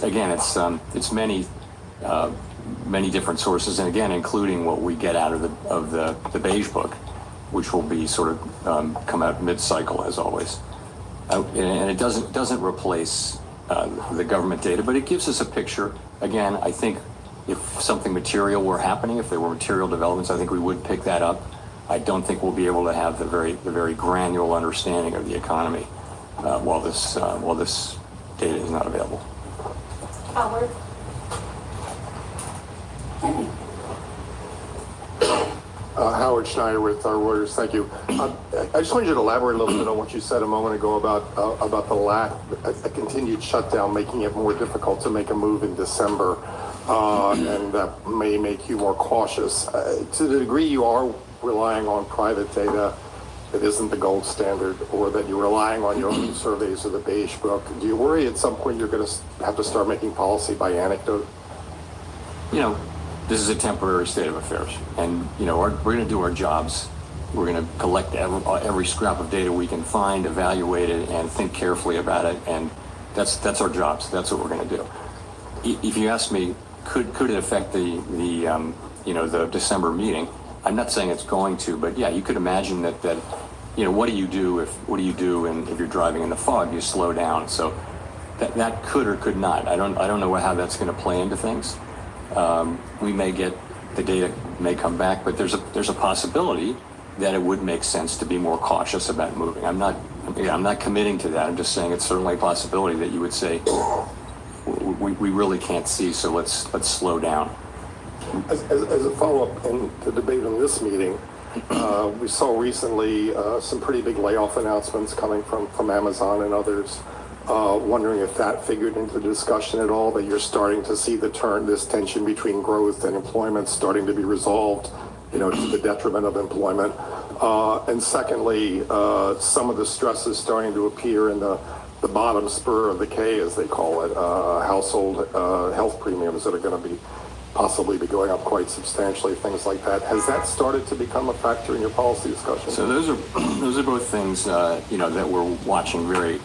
many different sources, and again, including what we get out of the Beige Book, which will be sort of come out mid-cycle as always. And it doesn't replace the government data, but it gives us a picture. Again, I think if something material were happening, if there were material developments, I think we would pick that up. I don't think we'll be able to have the very granular understanding of the economy while this data is not available. Howard. Howard Schneider with Reuters. Thank you. I just wanted you to elaborate a little bit on what you said a moment ago about the lack, a continued shutdown, making it more difficult to make a move in December, and that may make you more cautious. To the degree you are relying on private data that isn't the gold standard, or that you're relying on your own surveys or the Beige Book, do you worry at some point you're going to have to start making policy by anecdote? This is a temporary state of affairs, and we're going to do our jobs. We're going to collect every scrap of data we can find, evaluate it, and think carefully about it. And that's our jobs. That's what we're going to do. If you ask me, could it affect the December meeting? I'm not saying it's going to, but yeah, you could imagine that what do you do if you're driving in the fog? You slow down. So that could or could not. I don't know how that's going to play into things. We may get the data may come back, but there's a possibility that it would make sense to be more cautious about moving. I'm not committing to that. I'm just saying it's certainly a possibility that you would say we really can't see, so let's slow down. As a follow-up in the debate on this meeting, we saw recently some pretty big layoff announcements coming from Amazon and others. Wondering if that figured into the discussion at all, that you're starting to see this tension between growth and employment starting to be resolved, to the detriment of employment. And secondly, some of the stress is starting to appear in the the bottom spur of the K, as they call it, household health premiums that are going to possibly be going up quite substantially, things like that. Has that started to become a factor in your policy discussion? So those are both things that we're watching very,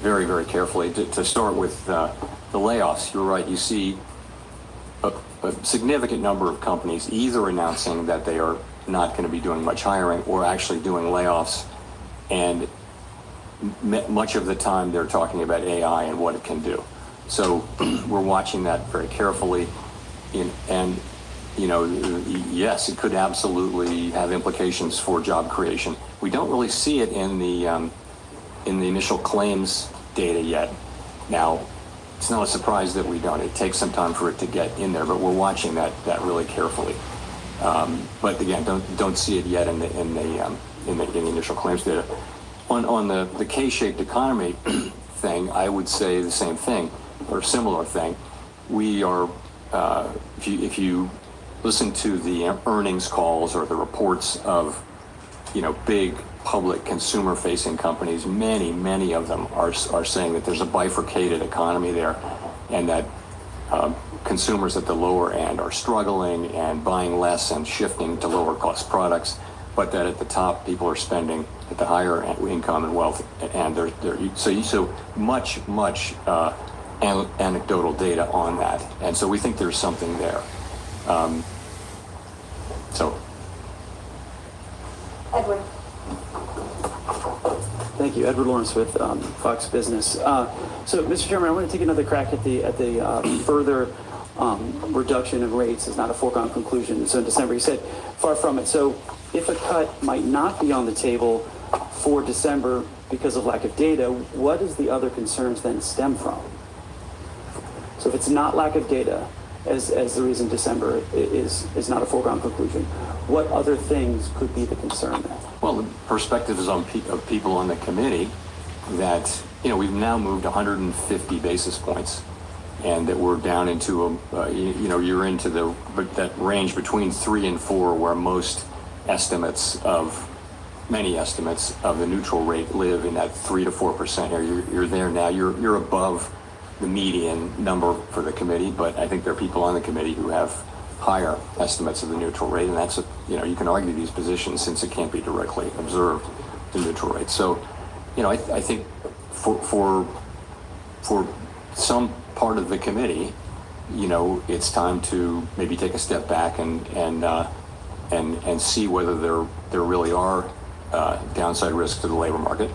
very, very carefully. To start with the layoffs, you're right. You see a significant number of companies either announcing that they are not going to be doing much hiring or actually doing layoffs, and much of the time they're talking about AI and what it can do. So we're watching that very carefully. And yes, it could absolutely have implications for job creation. We don't really see it in the initial claims data yet. Now, it's not a surprise that we don't. It takes some time for it to get in there, but we're watching that really carefully. But again, don't see it yet in the initial claims data. On the K-shaped economy thing, I would say the same thing or similar thing. We are. If you listen to the earnings calls or the reports of, big public consumer-facing companies, many of them are saying that there's a bifurcated economy there, and that consumers at the lower end are struggling and buying less and shifting to lower-cost products, but that at the top, people are spending at the higher income and wealth, and so much. Anecdotal data on that, and so we think there's something there. Edward. Thank you, Edward Lawrence with Fox Business. So, Mr. Chairman, I want to take another crack at the further reduction of rates is not a foregone conclusion. So in December, you said far from it. So if a cut might not be on the table for December because of lack of data, what does the other concerns then stem from? So if it's not lack of data as the reason December is not a foregone conclusion, what other things could be the concern then? Well, the perspective is of people on the committee that, we've now moved 150 basis points, and that we're down into you're into that range between 3 and 4 where many estimates of the neutral rate live in that 3 to 4% area. You're there now. You're above the median number for the committee, but I think there are people on the committee who have higher estimates of the neutral rate, and that's you can argue these positions since it can't be directly observed, the neutral rate. So, I think for some part of the committee, it's time to maybe take a step back and see whether there really are downside risks to the labor market,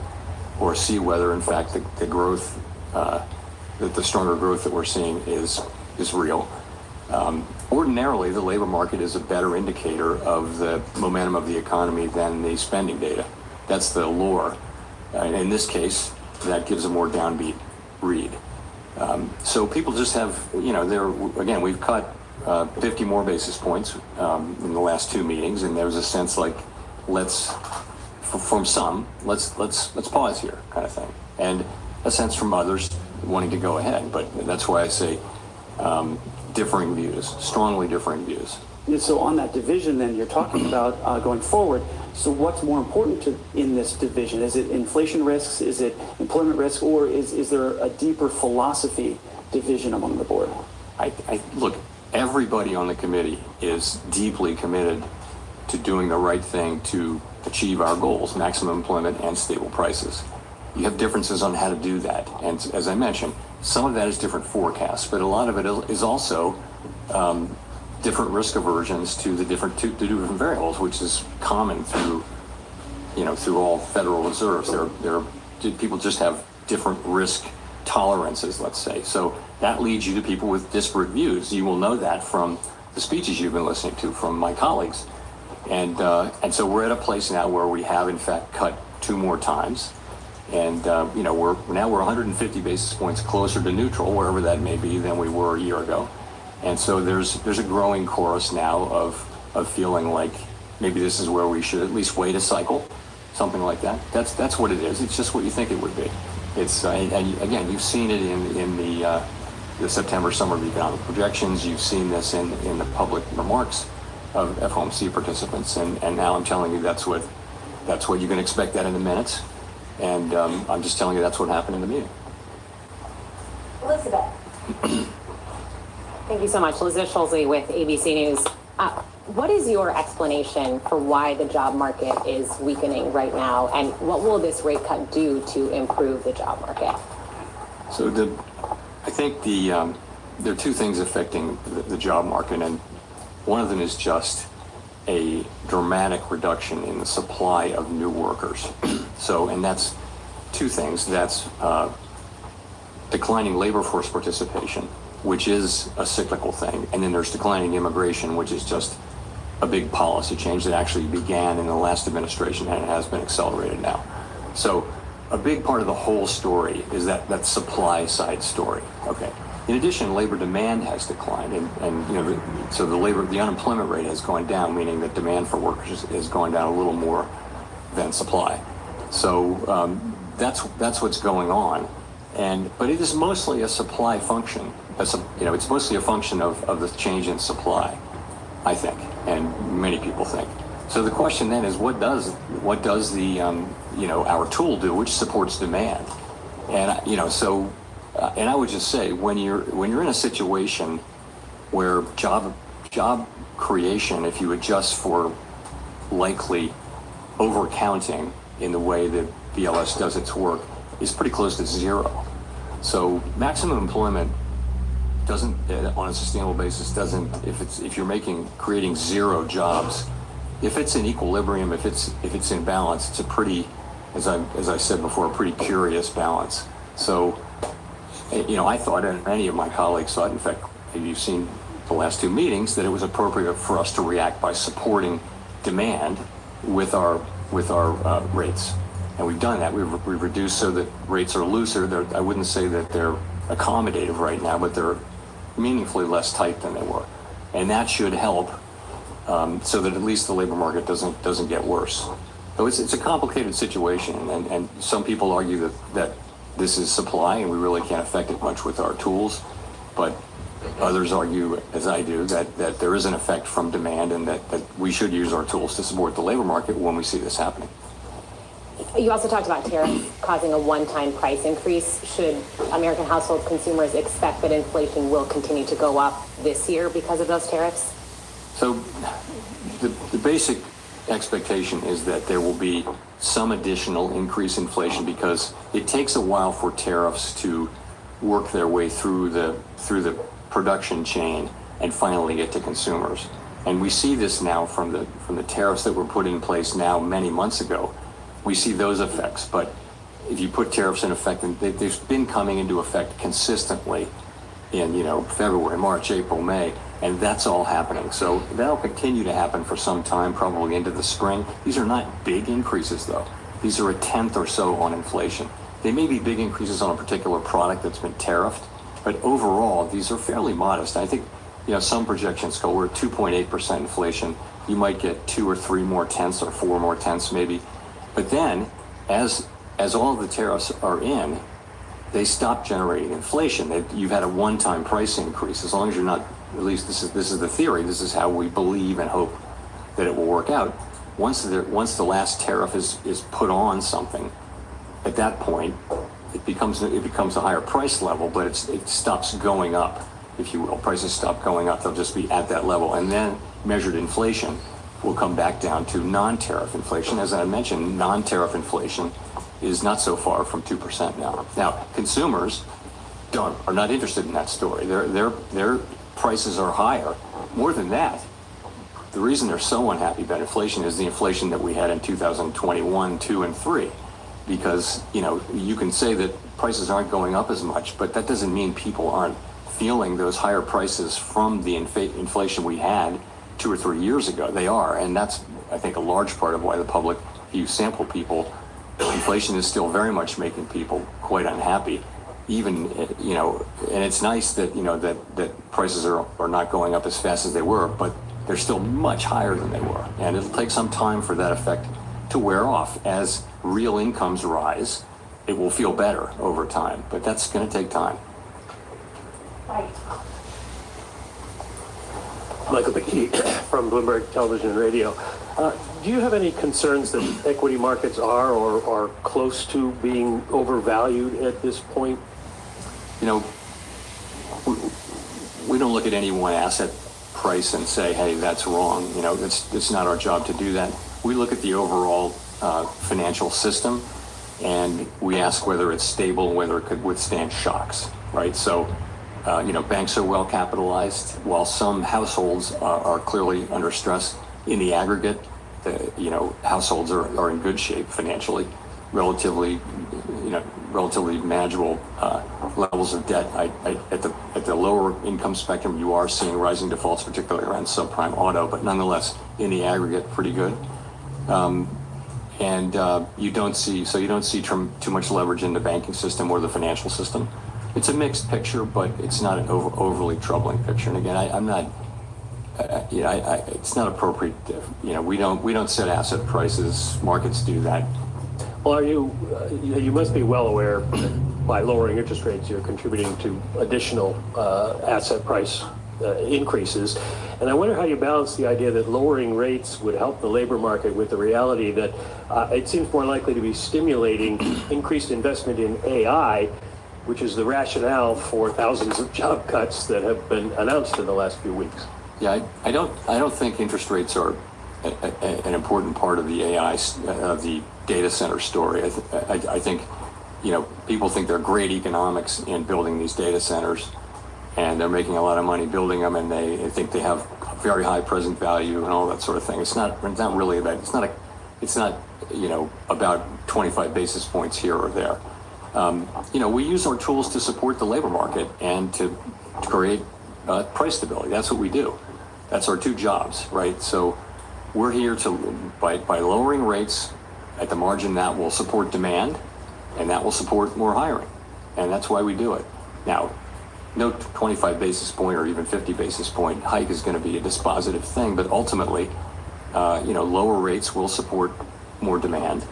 or see whether in fact the growth that the stronger growth that we're seeing is real. Ordinarily, the labor market is a better indicator of the momentum of the economy than the spending data. That's the lore. In this case, that gives a more downbeat read. So people just have, again, we've cut 50 more basis points in the last 2 meetings, and there's a sense like, from some, let's pause here, kind of thing, and a sense from others wanting to go ahead. But that's why I say differing views, strongly differing views. And so on that division, then you're talking about going forward. So what's more important in this division? Is it inflation risks? Is it employment risk? Or is there a deeper philosophy division among the board? Look, everybody on the committee is deeply committed to doing the right thing to achieve our goals, maximum employment and stable prices. You have differences on how to do that. And as I mentioned, some of that is different forecasts, but a lot of it is also different risk aversions to the different variables, which is common through all Federal Reserves. People just have different risk tolerances, let's say. So that leads you to people with disparate views. You will know that from the speeches you've been listening to from my colleagues. And so we're at a place now where we have in fact cut 2 more times. And we're 150 basis points closer to neutral, wherever that may be, than we were a year ago. And so there's a growing chorus now of feeling like maybe this is where we should at least wait a cycle, something like that. That's what it is. It's just what you think it would be. It's and again, you've seen it in the September Summary of Economic Projections. You've seen this in the public remarks of FOMC participants, and now I'm telling you that's what you can expect that in the minutes. And I'm just telling you that's what happened in the meeting. Elizabeth. Thank you so much. Elizabeth Schulze with ABC News. What is your explanation for why the job market is weakening right now, and what will this rate cut do to improve the job market? So I think there are two things affecting the job market, and one of them is just a dramatic reduction in the supply of new workers. And that's two things. That's declining labor force participation, which is a cyclical thing, and then there's declining immigration, which is just a big policy change that actually began in the last administration and it has been accelerated now. So a big part of the whole story is that supply side story. Okay. In addition, labor demand has declined, and so the unemployment rate has gone down, meaning that demand for workers is going down a little more than supply. So that's what's going on, but it is mostly a supply function. It's mostly a function of the change in supply, I think, and many people think. So the question then is, what does the our tool do, which supports demand? And and I would just say, when you're in a situation where job creation, if you adjust for likely overcounting in the way that BLS does its work, is pretty close to zero. So maximum employment doesn't, on a sustainable basis, if you're creating zero jobs, if it's in equilibrium, if it's in balance, it's a pretty, as I said before, a pretty curious balance. So, I thought, and many of my colleagues thought, in fact, you've seen the last two meetings, that it was appropriate for us to react by supporting demand with our rates. And we've done that. We've reduced so that rates are looser. I wouldn't say that they're accommodative right now, but they're meaningfully less tight than they were. And that should help so that at least the labor market doesn't get worse. So it's a complicated situation, and some people argue that this is supply and we really can't affect it much with our tools, but others argue, as I do, that there is an effect from demand and that we should use our tools to support the labor market when we see this happening. You also talked about tariffs causing a one-time price increase. Should American household consumers expect that inflation will continue to go up this year because of those tariffs? So the basic expectation is that there will be some additional increase in inflation because it takes a while for tariffs to work their way through the production chain and finally get to consumers. And we see this now from the tariffs that were put in place now many months ago. We see those effects, but if you put tariffs in effect, and they've been coming into effect consistently in February, March, April, May, and that's all happening. So that'll continue to happen for some time, probably into the spring. These are not big increases, though. These are a tenth or so on inflation. They may be big increases on a particular product that's been tariffed, but overall, these are fairly modest. I think some projections go, we're at 2.8% inflation. You might get 2 or 3 more tenths or 4 more tenths maybe. But then, as all of the tariffs are in, they stop generating inflation. You've had a one-time price increase. As long as you're not, at least this is the theory. This is how we believe and hope that it will work out. Once the last tariff is put on something, at that point, it becomes a higher price level, but it stops going up, if you will. Prices stop going up. They'll just be at that level, and then measured inflation will come back down to non-tariff inflation. As I mentioned, non-tariff inflation is not so far from 2% now. Now, consumers are not interested in that story. Their prices are higher. More than that, the reason they're so unhappy about inflation is the inflation that we had in 2021, 2, and 3. Because, you can say that prices aren't going up as much, but that doesn't mean people aren't feeling those higher prices from the inflation we had 2 or 3 years ago. They are, and that's, I think, a large part of why the public, if you sample people, inflation is still very much making people quite unhappy. Even, and it's nice that, that prices are not going up as fast as they were, but they're still much higher than they were. And it'll take some time for that effect to wear off. As real incomes rise, it will feel better over time, but that's going to take time. Right. Michael McKee from Bloomberg Television and Radio. do you have any concerns that equity markets are or are close to being overvalued at this point? You know, we don't look at any one asset price and say, hey, that's wrong. You know, it's not our job to do that. We look at the overall financial system, and we ask whether it's stable, whether it could withstand shocks, right? So, you know, banks are well capitalized, while some households are clearly under stress. In the aggregate, you know, households are in good shape financially, relatively manageable levels of debt. At the lower income spectrum, you are seeing rising defaults, particularly around subprime auto, but nonetheless, in the aggregate, pretty good. You don't see too much leverage in the banking system or the financial system. It's a mixed picture, but it's not an overly troubling picture. And again, I'm not. It's not appropriate. You know, we don't set asset prices. Markets do that. Well, you must be well aware that by lowering interest rates, you're contributing to additional asset price increases. And I wonder how you balance the idea that lowering rates would help the labor market with the reality that it seems more likely to be stimulating increased investment in AI, which is the rationale for thousands of job cuts that have been announced in the last few weeks. Yeah, I don't think interest rates are an important part of the AI of the data center story. I think, you know, people think they're great economics in building these data centers, and they're making a lot of money building them, and they think they have very high present value and all that sort of thing. It's not really about. It's not you know, about 25 basis points here or there. You know, we use our tools to support the labor market and to create price stability. That's what we do. That's our two jobs, right? So we're here to, by lowering rates at the margin, that will support demand, and that will support more hiring. And that's why we do it. Now, no 25 basis point or even 50 basis point hike is going to be a dispositive thing, but ultimately, you know, lower rates will support more demand,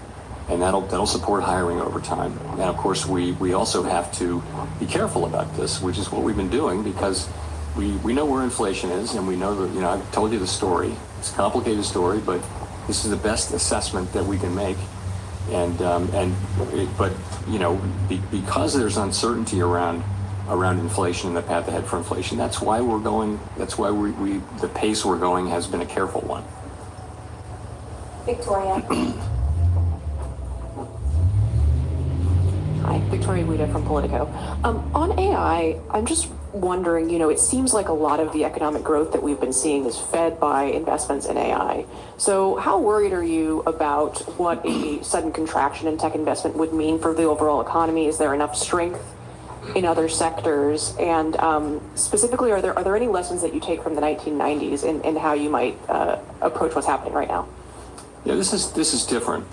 and that'll support hiring over time. And of course, we also have to be careful about this, which is what we've been doing, because we know where inflation is, and we know that, you know, I've told you the story. It's a complicated story, but this is the best assessment that we can make. But you know, because there's uncertainty around inflation and the path ahead for inflation, that's why we're going. That's why the pace we're going has been a careful one. Victoria. Hi, Victoria Guida from Politico. On AI, I'm just wondering, you know, it seems like a lot of the economic growth that we've been seeing is fed by investments in AI. So how worried are you about what a sudden contraction in tech investment would mean for the overall economy? Is there enough strength in other sectors? And specifically, are there any lessons that you take from the 1990s in how you might approach what's happening right now? Yeah, this is different.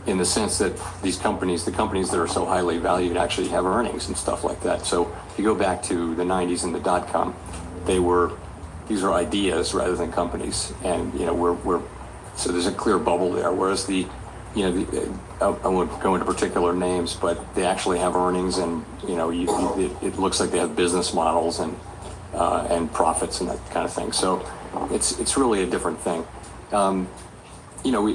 In the sense that the companies that are so highly valued actually have earnings and stuff like that. So if you go back to the 90s and the .com, these are ideas rather than companies, and you know so there's a clear bubble there. Whereas I won't go into particular names, but they actually have earnings, and you know it looks like they have business models and profits and that kind of thing. So it's really a different thing. You know,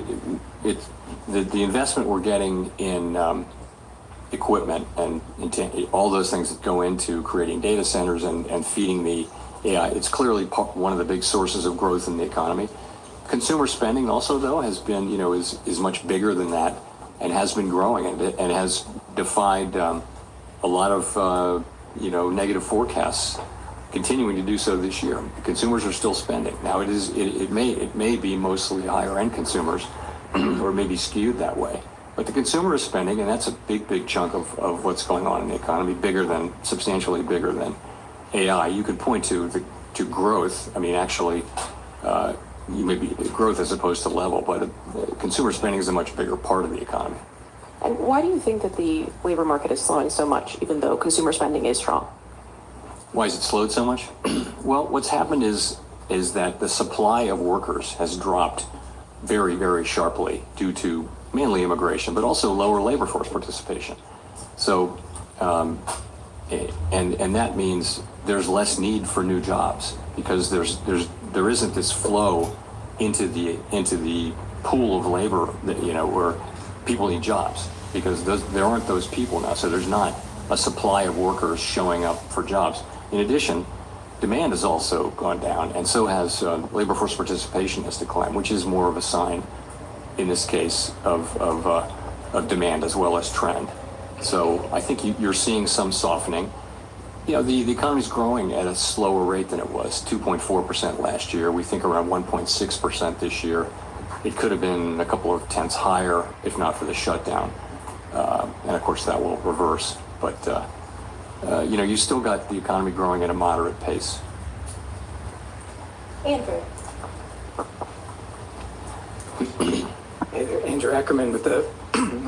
the investment we're getting in equipment and all those things that go into creating data centers and feeding the AI, it's clearly one of the big sources of growth in the economy. Consumer spending also, though, has been, you know, is much bigger than that and has been growing and has defied a lot of, you know, negative forecasts, continuing to do so this year. Consumers are still spending. Now it may be mostly higher end consumers or maybe skewed that way, but the consumer is spending, and that's a big chunk of what's going on in the economy, substantially bigger than AI. You could point to growth. I mean, actually, maybe growth as opposed to level, but consumer spending is a much bigger part of the economy. And why do you think that the labor market is slowing so much, even though consumer spending is strong? Why has it slowed so much? Well, what's happened is that the supply of workers has dropped very sharply due to mainly immigration, but also lower labor force participation. So, and that means there's less need for new jobs because there isn't this flow into the pool of labor that, where people need jobs, because there aren't those people now. So there's not a supply of workers showing up for jobs. In addition, demand has also gone down, and so has labor force participation has declined, which is more of a sign, in this case, of demand as well as trend. So I think you're seeing some softening. The economy's growing at a slower rate than it was, 2.4% last year. We think around 1.6% this year. It could have been a couple of tenths higher if not for the shutdown. And of course that will reverse. But, you still got the economy growing at a moderate pace. Andrew. Hey there, Andrew Ackerman with the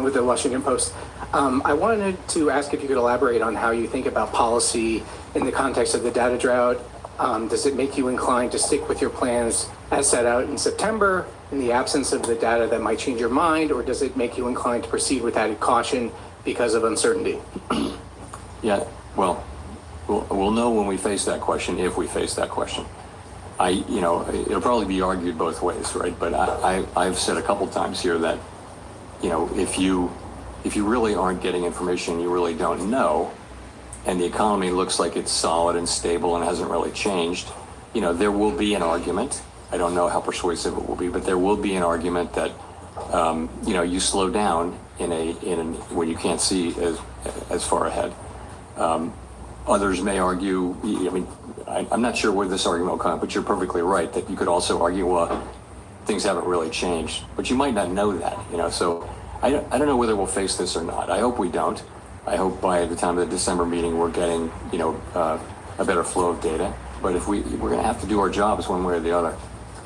with the Washington Post. I wanted to ask if you could elaborate on how you think about policy in the context of the data drought. Does it make you inclined to stick with your plans as set out in September in the absence of the data that might change your mind, or does it make you inclined to proceed with added caution because of uncertainty? Yeah, well, we'll know when we face that question, if we face that question. It'll probably be argued both ways, right? But I've said a couple times here that, if you really aren't getting information you really don't know, and the economy looks like it's solid and stable and hasn't really changed, there will be an argument. I don't know how persuasive it will be, but there will be an argument that, you slow down when you can't see as far ahead. Others may argue, I'm not sure where this argument will come, but you're perfectly right that you could also argue, well, things haven't really changed, but you might not know that, so I don't know whether we'll face this or not. I hope we don't. I hope by the time of the December meeting we're getting, a better flow of data, but we're going to have to do our jobs one way or the other.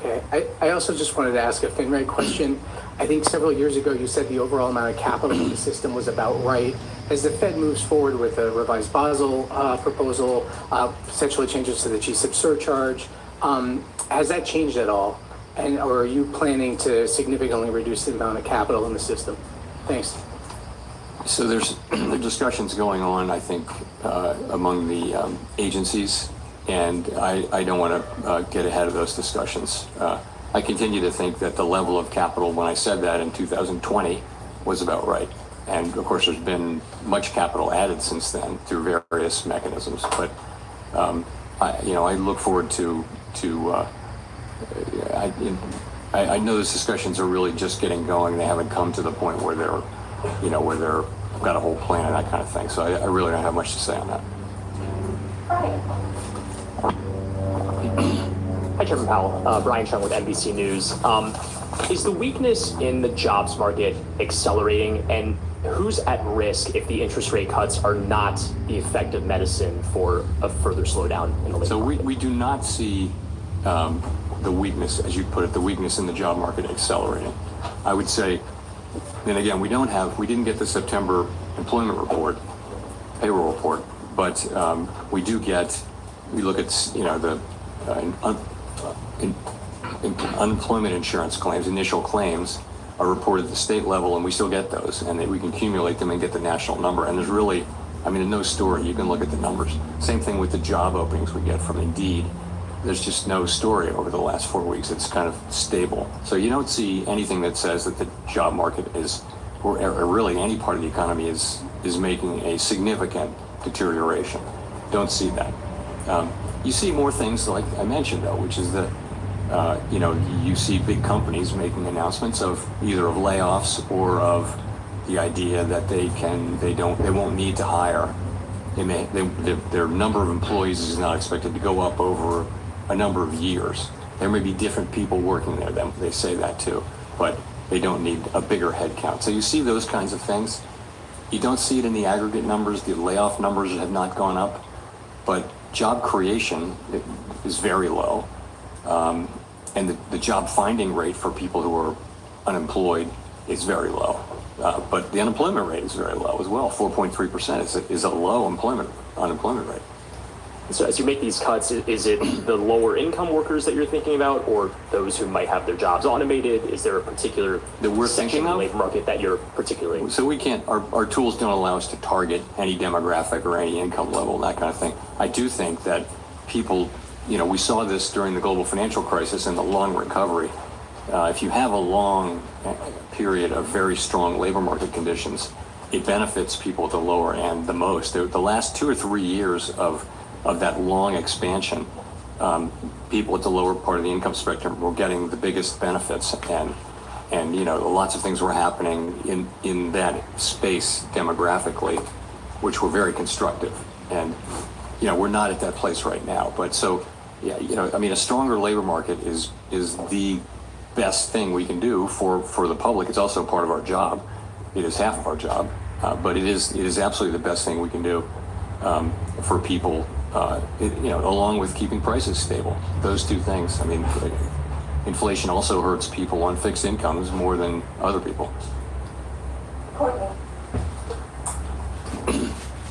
Okay. I also just wanted to ask a FinReg question. I think several years ago you said the overall amount of capital in the system was about right. As the Fed moves forward with a revised Basel proposal, potentially changes to the GSIB surcharge, has that changed at all? Or are you planning to significantly reduce the amount of capital in the system? Thanks. So there's discussions going on, I think, among the agencies, and I don't want to get ahead of those discussions. I continue to think that the level of capital, when I said that in 2020, was about right. And of course, there's been much capital added since then through various mechanisms. But I look forward to. I know those discussions are really just getting going. They haven't come to the point where they're got a whole plan and that kind of thing. So I really don't have much to say on that. Hi, Chairman Powell. Brian Chung with NBC News. Is the weakness in the jobs market accelerating, and who's at risk if the interest rate cuts are not the effective medicine for a further slowdown in the labor market? We do not see the weakness, as you put it, the weakness in the job market accelerating. I would say, and again, we didn't get the September employment report, payroll report, but we look at, the unemployment insurance claims, initial claims are reported at the state level, and we still get those, and we can accumulate them and get the national number. And there's really, in no story, you can look at the numbers. Same thing with the job openings we get from Indeed. There's just no story over the last 4 weeks. It's kind of stable. So you don't see anything that says that the job market is, or really any part of the economy is making a significant deterioration. Don't see that. You see more things like I mentioned, though, which is that, you see big companies making announcements of either of layoffs or of the idea that they won't need to hire. Their number of employees is not expected to go up over a number of years. There may be different people working there. They say that too, but they don't need a bigger head count. So you see those kinds of things. You don't see it in the aggregate numbers. The layoff numbers have not gone up, but job creation is very low. And the job finding rate for people who are unemployed is very low. But the unemployment rate is very low as well. 4.3% is a low unemployment rate. So as you make these cuts, is it the lower income workers that you're thinking about, or those who might have their jobs automated? Is there a particular section of the labor market that you're particularly? So we can't, our tools don't allow us to target any demographic or any income level, that kind of thing. I do think that people, we saw this during the global financial crisis and the long recovery. if you have a long period of very strong labor market conditions, it benefits people at the lower end the most. The last 2 or 3 years of that long expansion, people at the lower part of the income spectrum were getting the biggest benefits, and you know, lots of things were happening in that space demographically, which were very constructive. And you know, we're not at that place right now. But so, yeah, you know, I mean, a stronger labor market is the best thing we can do for the public. It's also part of our job. It is half of our job, but it is absolutely the best thing we can do for people. You know, along with keeping prices stable. Those two things. I mean, inflation also hurts people on fixed incomes more than other people.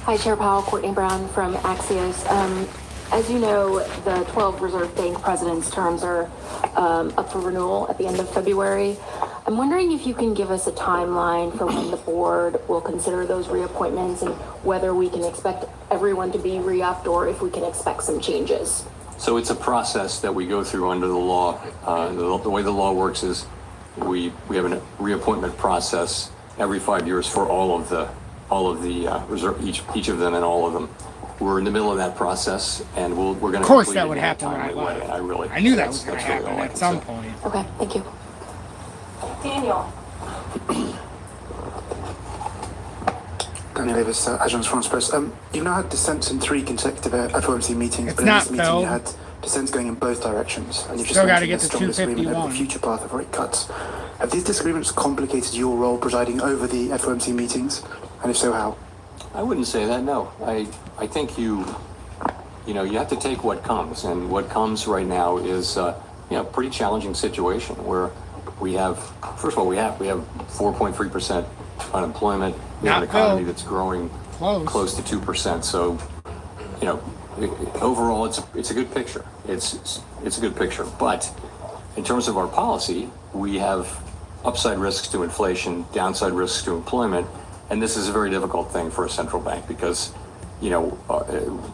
Hi, Chair Powell, Courtney Brown from Axios. As you know, the 12 Reserve Bank presidents' terms are up for renewal at the end of February. I'm wondering if you can give us a timeline for when the board will consider those reappointments and whether we can expect everyone to be re-upped or if we can expect some changes. So it's a process that we go through under the law. The way the law works is we have a reappointment process every 5 years for all of the reserve, each of them and all of them. We're in the middle of that process, and we're going to. Of course, that would happen when I left. I knew that was going to happen really at some point. Okay, thank you. Daniel. Daniel Davis, Agence France Presse. You've now had dissents in 3 consecutive FOMC meetings, It's but in not, this meeting Phil. you had dissents going in both directions, and you've just Still gotta mentioned get the to strongest agreement over 251. the future path of rate cuts. Have these disagreements complicated your role presiding over the FOMC meetings, and if so, how? I wouldn't say that. No, I think you know, you have to take what comes, and what comes right now is you know, a pretty challenging situation where we have, first of all, we have 4.3% unemployment. We have an economy that's growing close to 2%. So, you know, overall, it's a good picture. It's a good picture. But in terms of our policy, we have upside risks to inflation, downside risks to employment, and this is a very difficult thing for a central bank because, you know,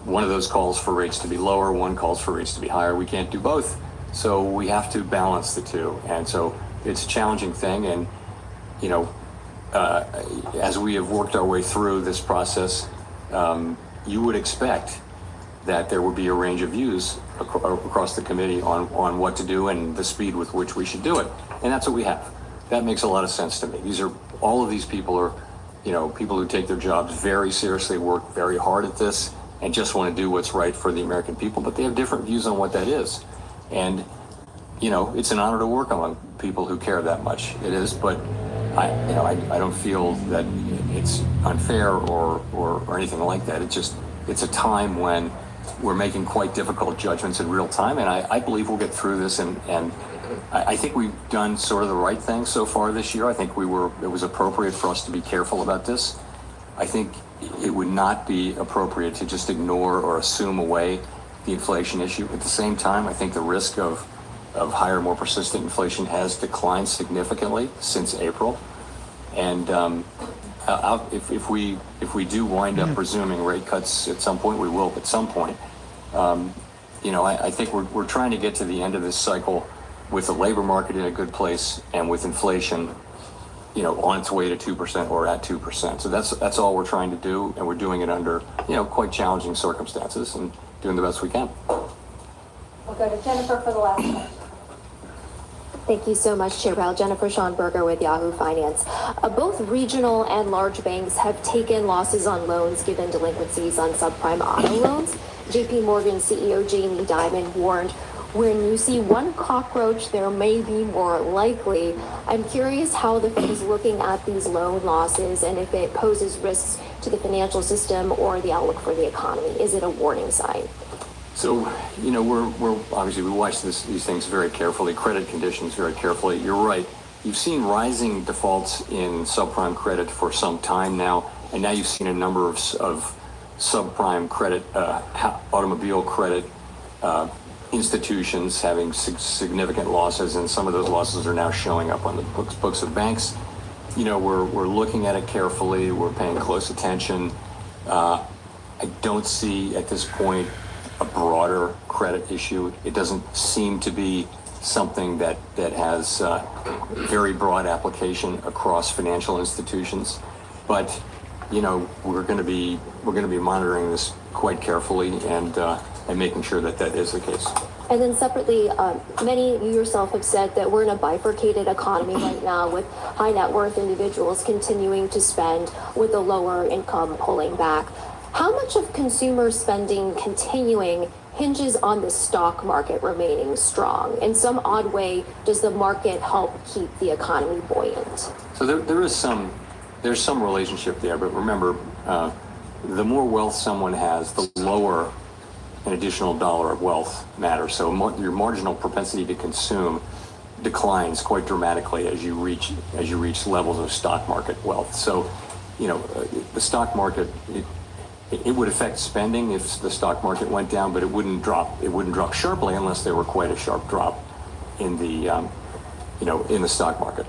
one of those calls for rates to be lower, one calls for rates to be higher. We can't do both, so we have to balance the two. And so it's a challenging thing, and you know, as we have worked our way through this process, you would expect that there would be a range of views across the committee on what to do and the speed with which we should do it, and that's what we have. That makes a lot of sense to me. All of these people are, you know, people who take their jobs very seriously, work very hard at this, and just want to do what's right for the American people, but they have different views on what that is. And, you know, it's an honor to work among people who care that much. It is, but I don't feel that it's unfair or anything like that. It's a time when we're making quite difficult judgments in real time, and I believe we'll get through this, and I think we've done sort of the right thing so far this year. I think it was appropriate for us to be careful about this. I think it would not be appropriate to just ignore or assume away the inflation issue. At the same time, I think the risk of higher, more persistent inflation has declined significantly since April. And if we do wind up resuming rate cuts at some point, we will at some point. You know, I think we're trying to get to the end of this cycle with the labor market in a good place and with inflation, you know, on its way to 2% or at 2%. So that's all we're trying to do, and we're doing it under, you know, quite challenging circumstances and doing the best we can. We'll go to Jennifer for the last question. Thank you so much, Chair Powell. Jennifer Schonberger with Yahoo Finance. Both regional and large banks have taken losses on loans given delinquencies on subprime auto loans. JP Morgan CEO Jamie Dimon warned, when you see one cockroach, there may be more likely. I'm curious how the Fed is looking at these loan losses and if it poses risks to the financial system or the outlook for the economy. Is it a warning sign? So, you know, we're obviously we watch these things very carefully, credit conditions very carefully. You're right. You've seen rising defaults in subprime credit for some time now, and now you've seen a number of subprime credit, automobile credit institutions having significant losses, and some of those losses are now showing up on the books of banks. You know, we're looking at it carefully. We're paying close attention. I don't see at this point a broader credit issue. It doesn't seem to be something that has very broad application across financial institutions. But we're going to be monitoring this quite carefully and making sure that is the case. And then separately, many, you yourself have said that we're in a bifurcated economy right now with high net worth individuals continuing to spend with the lower income pulling back. How much of consumer spending continuing hinges on the stock market remaining strong? In some odd way, does the market help keep the economy buoyant? So there's some relationship there, but remember, the more wealth someone has, the lower an additional dollar of wealth matters. So your marginal propensity to consume declines quite dramatically as you reach levels of stock market wealth. So, the stock market, it would affect spending if the stock market went down, but it wouldn't drop sharply unless there were quite a sharp drop in the in the stock market.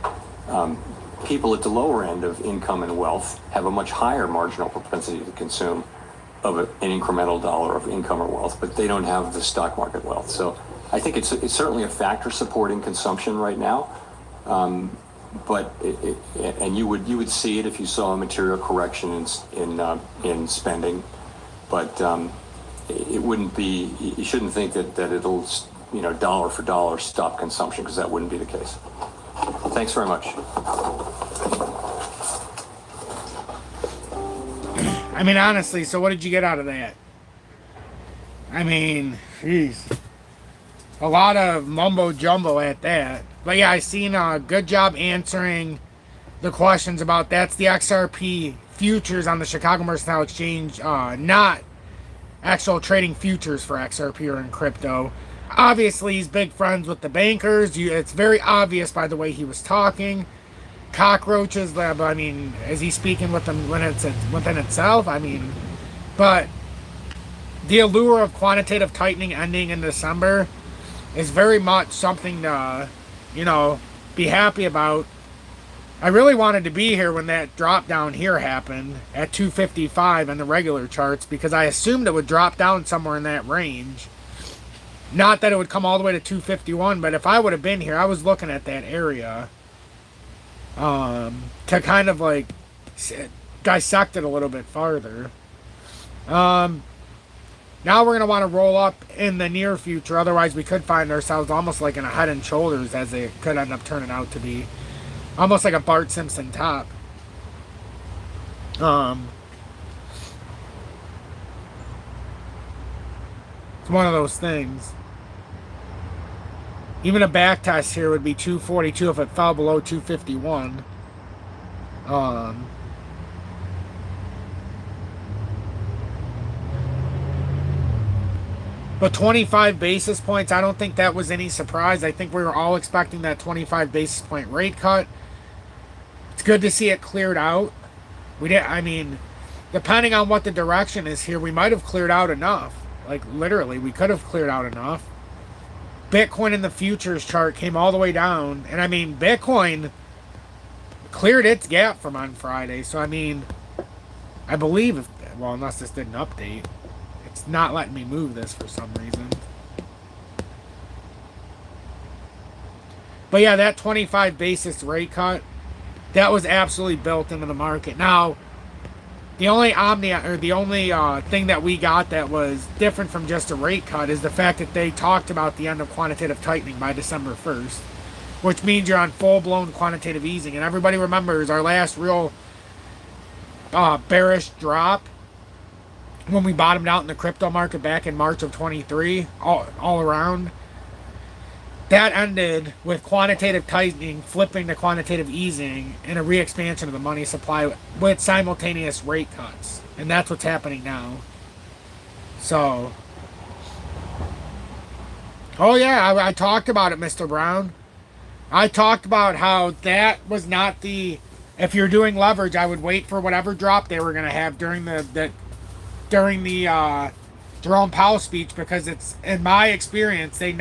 People at the lower end of income and wealth have a much higher marginal propensity to consume of an incremental dollar of income or wealth, but they don't have the stock market wealth. So I think it's certainly a factor supporting consumption right now. But you would see it if you saw a material correction in spending, but it wouldn't be. You shouldn't think that it'll dollar for dollar stop consumption, because that wouldn't be the case. Thanks very much. I mean, honestly, so what did you get out of that? I mean, jeez. A lot of mumbo jumbo at that. But yeah, I seen a good job answering the questions about that's the XRP futures on the Chicago Mercantile Exchange, not actual trading futures for XRP or in crypto. Obviously, he's big friends with the bankers. It's very obvious by the way he was talking. Cockroaches, but I mean, is he speaking with them when it's within itself? I mean, but the allure of quantitative tightening ending in December is very much something to, be happy about. I really wanted to be here when that drop down here happened at 255 in the regular charts, because I assumed it would drop down somewhere in that range. Not that it would come all the way to 251, but if I would have been here, I was looking at that area to kind of like dissect it a little bit farther. Now we're going to want to roll up in the near future. Otherwise, we could find ourselves almost like in a head and shoulders, as it could end up turning out to be. Almost like a Bart Simpson top. It's one of those things. Even a back test here would be 242 if it fell below 251. But 25 basis points, I don't think that was any surprise. I think we were all expecting that 25 basis point rate cut. It's good to see it cleared out. I mean, depending on what the direction is here, we might have cleared out enough. Like, literally, we could have cleared out enough. Bitcoin in the futures chart came all the way down. And, I mean, Bitcoin cleared its gap from on Friday. So, I mean, I believe, unless this didn't update, it's not letting me move this for some reason. But, yeah, that 25 basis rate cut, that was absolutely built into the market. Now, the only thing that we got that was different from just a rate cut is the fact that they talked about the end of quantitative tightening by December 1st, which means you're on full-blown quantitative easing. And everybody remembers our last real bearish drop when we bottomed out in the crypto market back in March of 23, all around. That ended with quantitative tightening, flipping to quantitative easing, and a re-expansion of the money supply with simultaneous rate cuts. And that's what's happening now. So, oh yeah, I talked about it, Mr. Brown. I talked about how that was not the, if you're doing leverage, I would wait for whatever drop they were going to have during the Jerome Powell speech, because it's, in my experience, they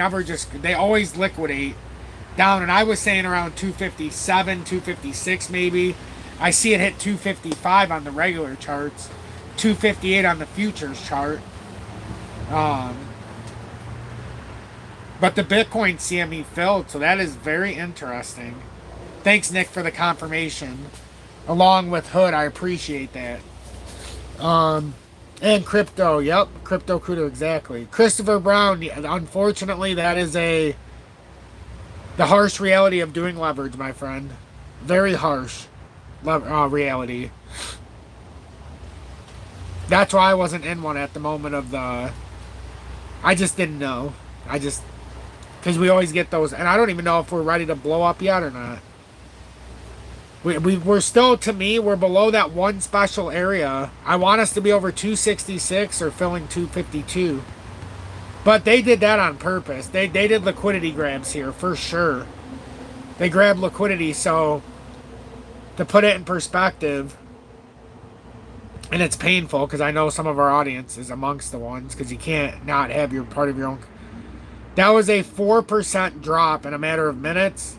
always liquidate down. And I was saying around 257, 256 maybe. I see it hit 255 on the regular charts, 258 on the futures chart. But But the Bitcoin CME filled, so that is very interesting. Thanks, Nick, for the confirmation. Along with Hood, I appreciate that. And crypto, yep, crypto kudo, exactly. Christopher Brown, unfortunately, that is the harsh reality of doing leverage, my friend. Very harsh reality. That's why I wasn't in one at the moment of the... I just didn't know. Because we always get those, and I don't even know if we're ready to blow up yet or not. We're still, to me, we're below that one special area. I want us to be over 266 or filling 252. But they did that on purpose. They did liquidity grabs here, for sure. They grabbed liquidity, so to put it in perspective, and it's painful because I know some of our audience is amongst the ones because you can't not have your part of your own. That was a 4% drop in a matter of minutes.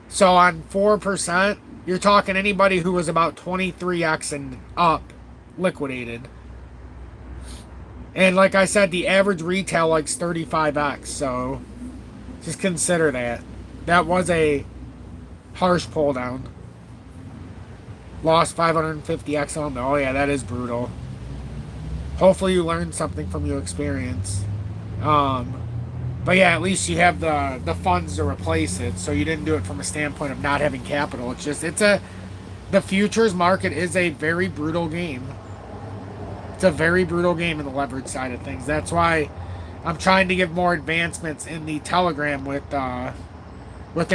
So on 4%, you're talking anybody who was about 23x and up liquidated. And like I said, the average retail likes 35x. So just consider that. That was a harsh pull down. Lost 550x on. Oh yeah, that is brutal. Hopefully you learned something from your experience. But yeah, at least you have the funds to replace it, so you didn't do it from a standpoint of not having capital. It's just, the futures market is a very brutal game. It's a very brutal game in the leverage side of things. That's why I'm trying to give more advancements in the Telegram with the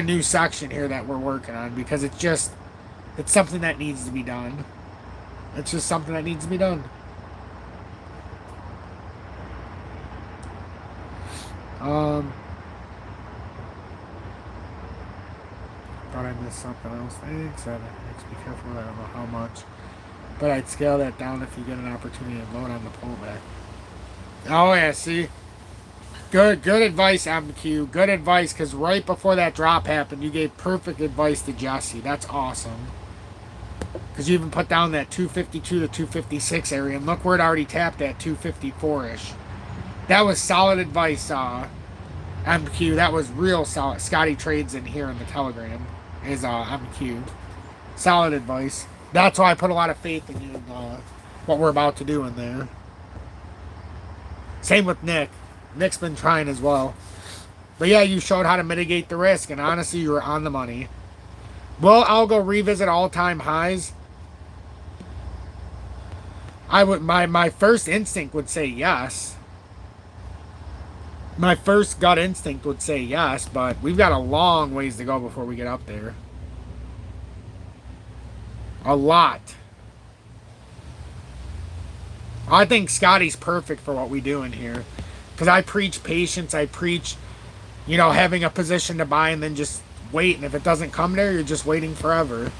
new section here that we're working on, because it's something that needs to be done. It's just something that needs to be done. Thought I missed something else. Thanks, Evan. Be careful. I don't know how much, but I'd scale that down if you get an opportunity to load on the pullback. Oh yeah, see, good advice, MQ. Good advice, because right before that drop happened, you gave perfect advice to Jesse. That's awesome. Because you even put down that 252 to 256 area, and look where it already tapped at 254-ish. That was solid advice, MQ. That was real solid. Scotty trades in here in the Telegram is MQ. Solid advice. That's why I put a lot of faith in you and what we're about to do in there. Same with Nick. Nick's been trying as well. But yeah, you showed how to mitigate the risk, and honestly, you were on the money. Will Algo revisit all-time highs? I would. My first instinct would say yes. My first gut instinct would say yes, but we've got a long ways to go before we get up there. A lot. I think Scotty's perfect for what we do in here. Because I preach patience. I preach, having a position to buy and then just wait. And if it doesn't come there, you're just waiting forever.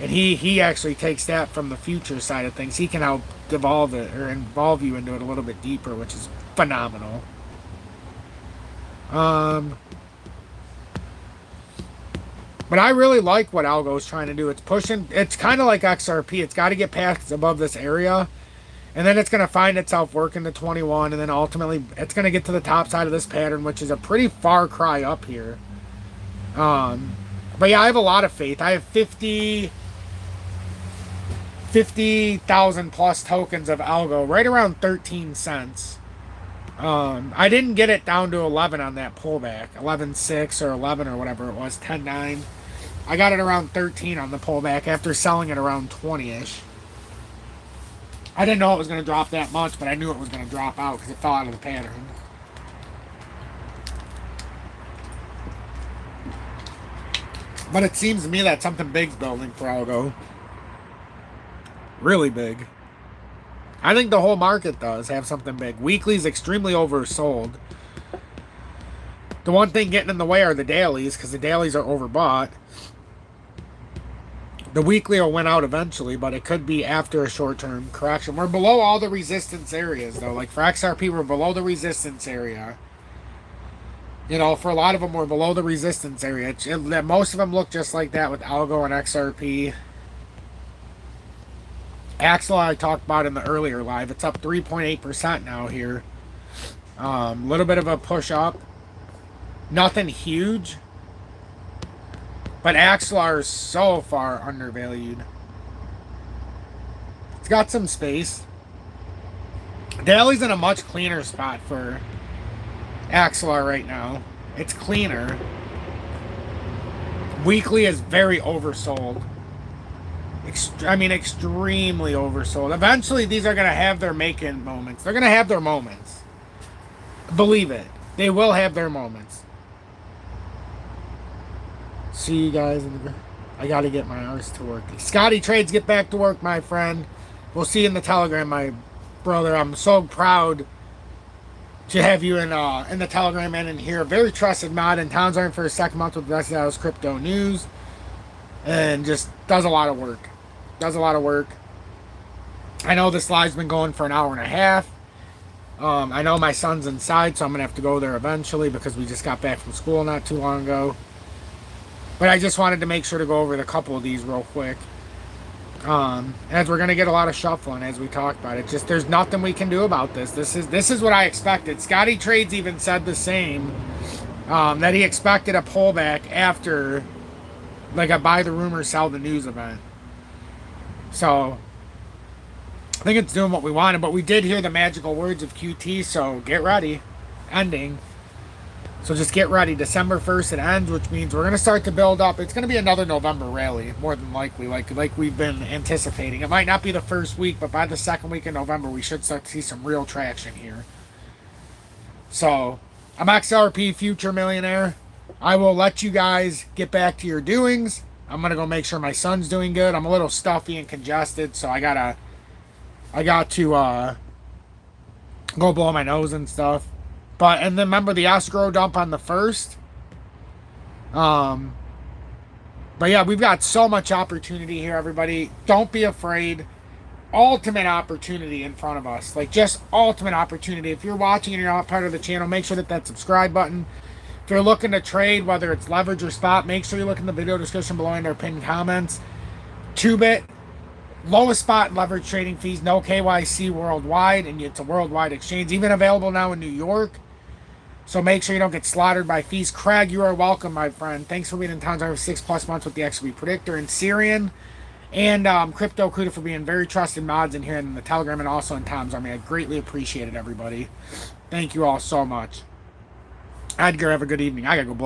And he actually takes that from the future side of things. He can help devolve it or involve you into it a little bit deeper, which is phenomenal. But I really like what Algo's trying to do. It's pushing. It's kind of like XRP. It's got to get past above this area. And then it's going to find itself working to 21. And then ultimately, it's going to get to the top side of this pattern, which is a pretty far cry up here. But yeah, I have a lot of faith. I have 50,000 plus tokens of Algo, right around 13 cents. I didn't get it down to 11 on that pullback. 11.6 or 11 or whatever it was. 10.9. I got it around 13 on the pullback after selling it around 20-ish. I didn't know it was going to drop that much, but I knew it was going to drop out because it fell out of the pattern. But it seems to me that something big's building for Algo. Really big. I think the whole market does have something big. Weekly's extremely oversold. The one thing getting in the way are the dailies, because the dailies are overbought. The weekly will win out eventually, but it could be after a short-term correction. We're below all the resistance areas, though. Like for XRP, we're below the resistance area. For a lot of them, we're below the resistance area. Most of them look just like that with Algo and XRP. Axel, I talked about in the earlier live. It's up 3.8% now here. Little bit of a push up. Nothing huge. But Axelar is so far undervalued. It's got some space. Daly's in a much cleaner spot for Axelar right now. It's cleaner. Weekly is very oversold. Extremely oversold. Eventually, these are going to have their make-in moments. They're going to have their moments. Believe it. They will have their moments. See you guys. I got to get my hours to work. Scotty Trades, get back to work, my friend. We'll see you in the Telegram, my brother. I'm so proud to have you in the Telegram and in here. Very trusted mod in Towns Iron for his second month with Best Dallas Crypto News. And just does a lot of work. I know this live's been going for an hour and a half. I know my son's inside, so I'm going to have to go there eventually because we just got back from school not too long ago. But I just wanted to make sure to go over a couple of these real quick. As we're going to get a lot of shuffling as we talk about it. Just there's nothing we can do about this. This is what I expected. Scotty Trades even said the same. That he expected a pullback after like a buy the rumor, sell the news event. So I think it's doing what we wanted, but we did hear the magical words of QT, so get ready. Ending. So just get ready. December 1st it ends, which means we're going to start to build up. It's going to be another November rally, more than likely, like we've been anticipating. It might not be the first week, but by the second week in November, we should start to see some real traction here. So, I'm XRP Future Millionaire. I will let you guys get back to your doings. I'm going to go make sure my son's doing good. I'm a little stuffy and congested, so I got to go blow my nose and stuff. And then remember the escrow dump on the 1st. But yeah, we've got so much opportunity here, everybody. Don't be afraid. Ultimate opportunity in front of us. Like, just ultimate opportunity. If you're watching and you're not part of the channel, make sure that subscribe button. If you're looking to trade, whether it's leverage or spot, make sure you look in the video description below in their pinned comments. TOOBIT. Lowest spot and leverage trading fees, no KYC worldwide, and it's a worldwide exchange, even available now in New York. So make sure you don't get slaughtered by fees. Craig, you are welcome, my friend. Thanks for being in Towns over 6+ months with the XRP Predictor and Syrian. And Crypto Kuda for being very trusted mods in here in the Telegram and also in Tom's Army. I greatly appreciate it, everybody. Thank you all so much. Edgar, have a good evening. I gotta go blow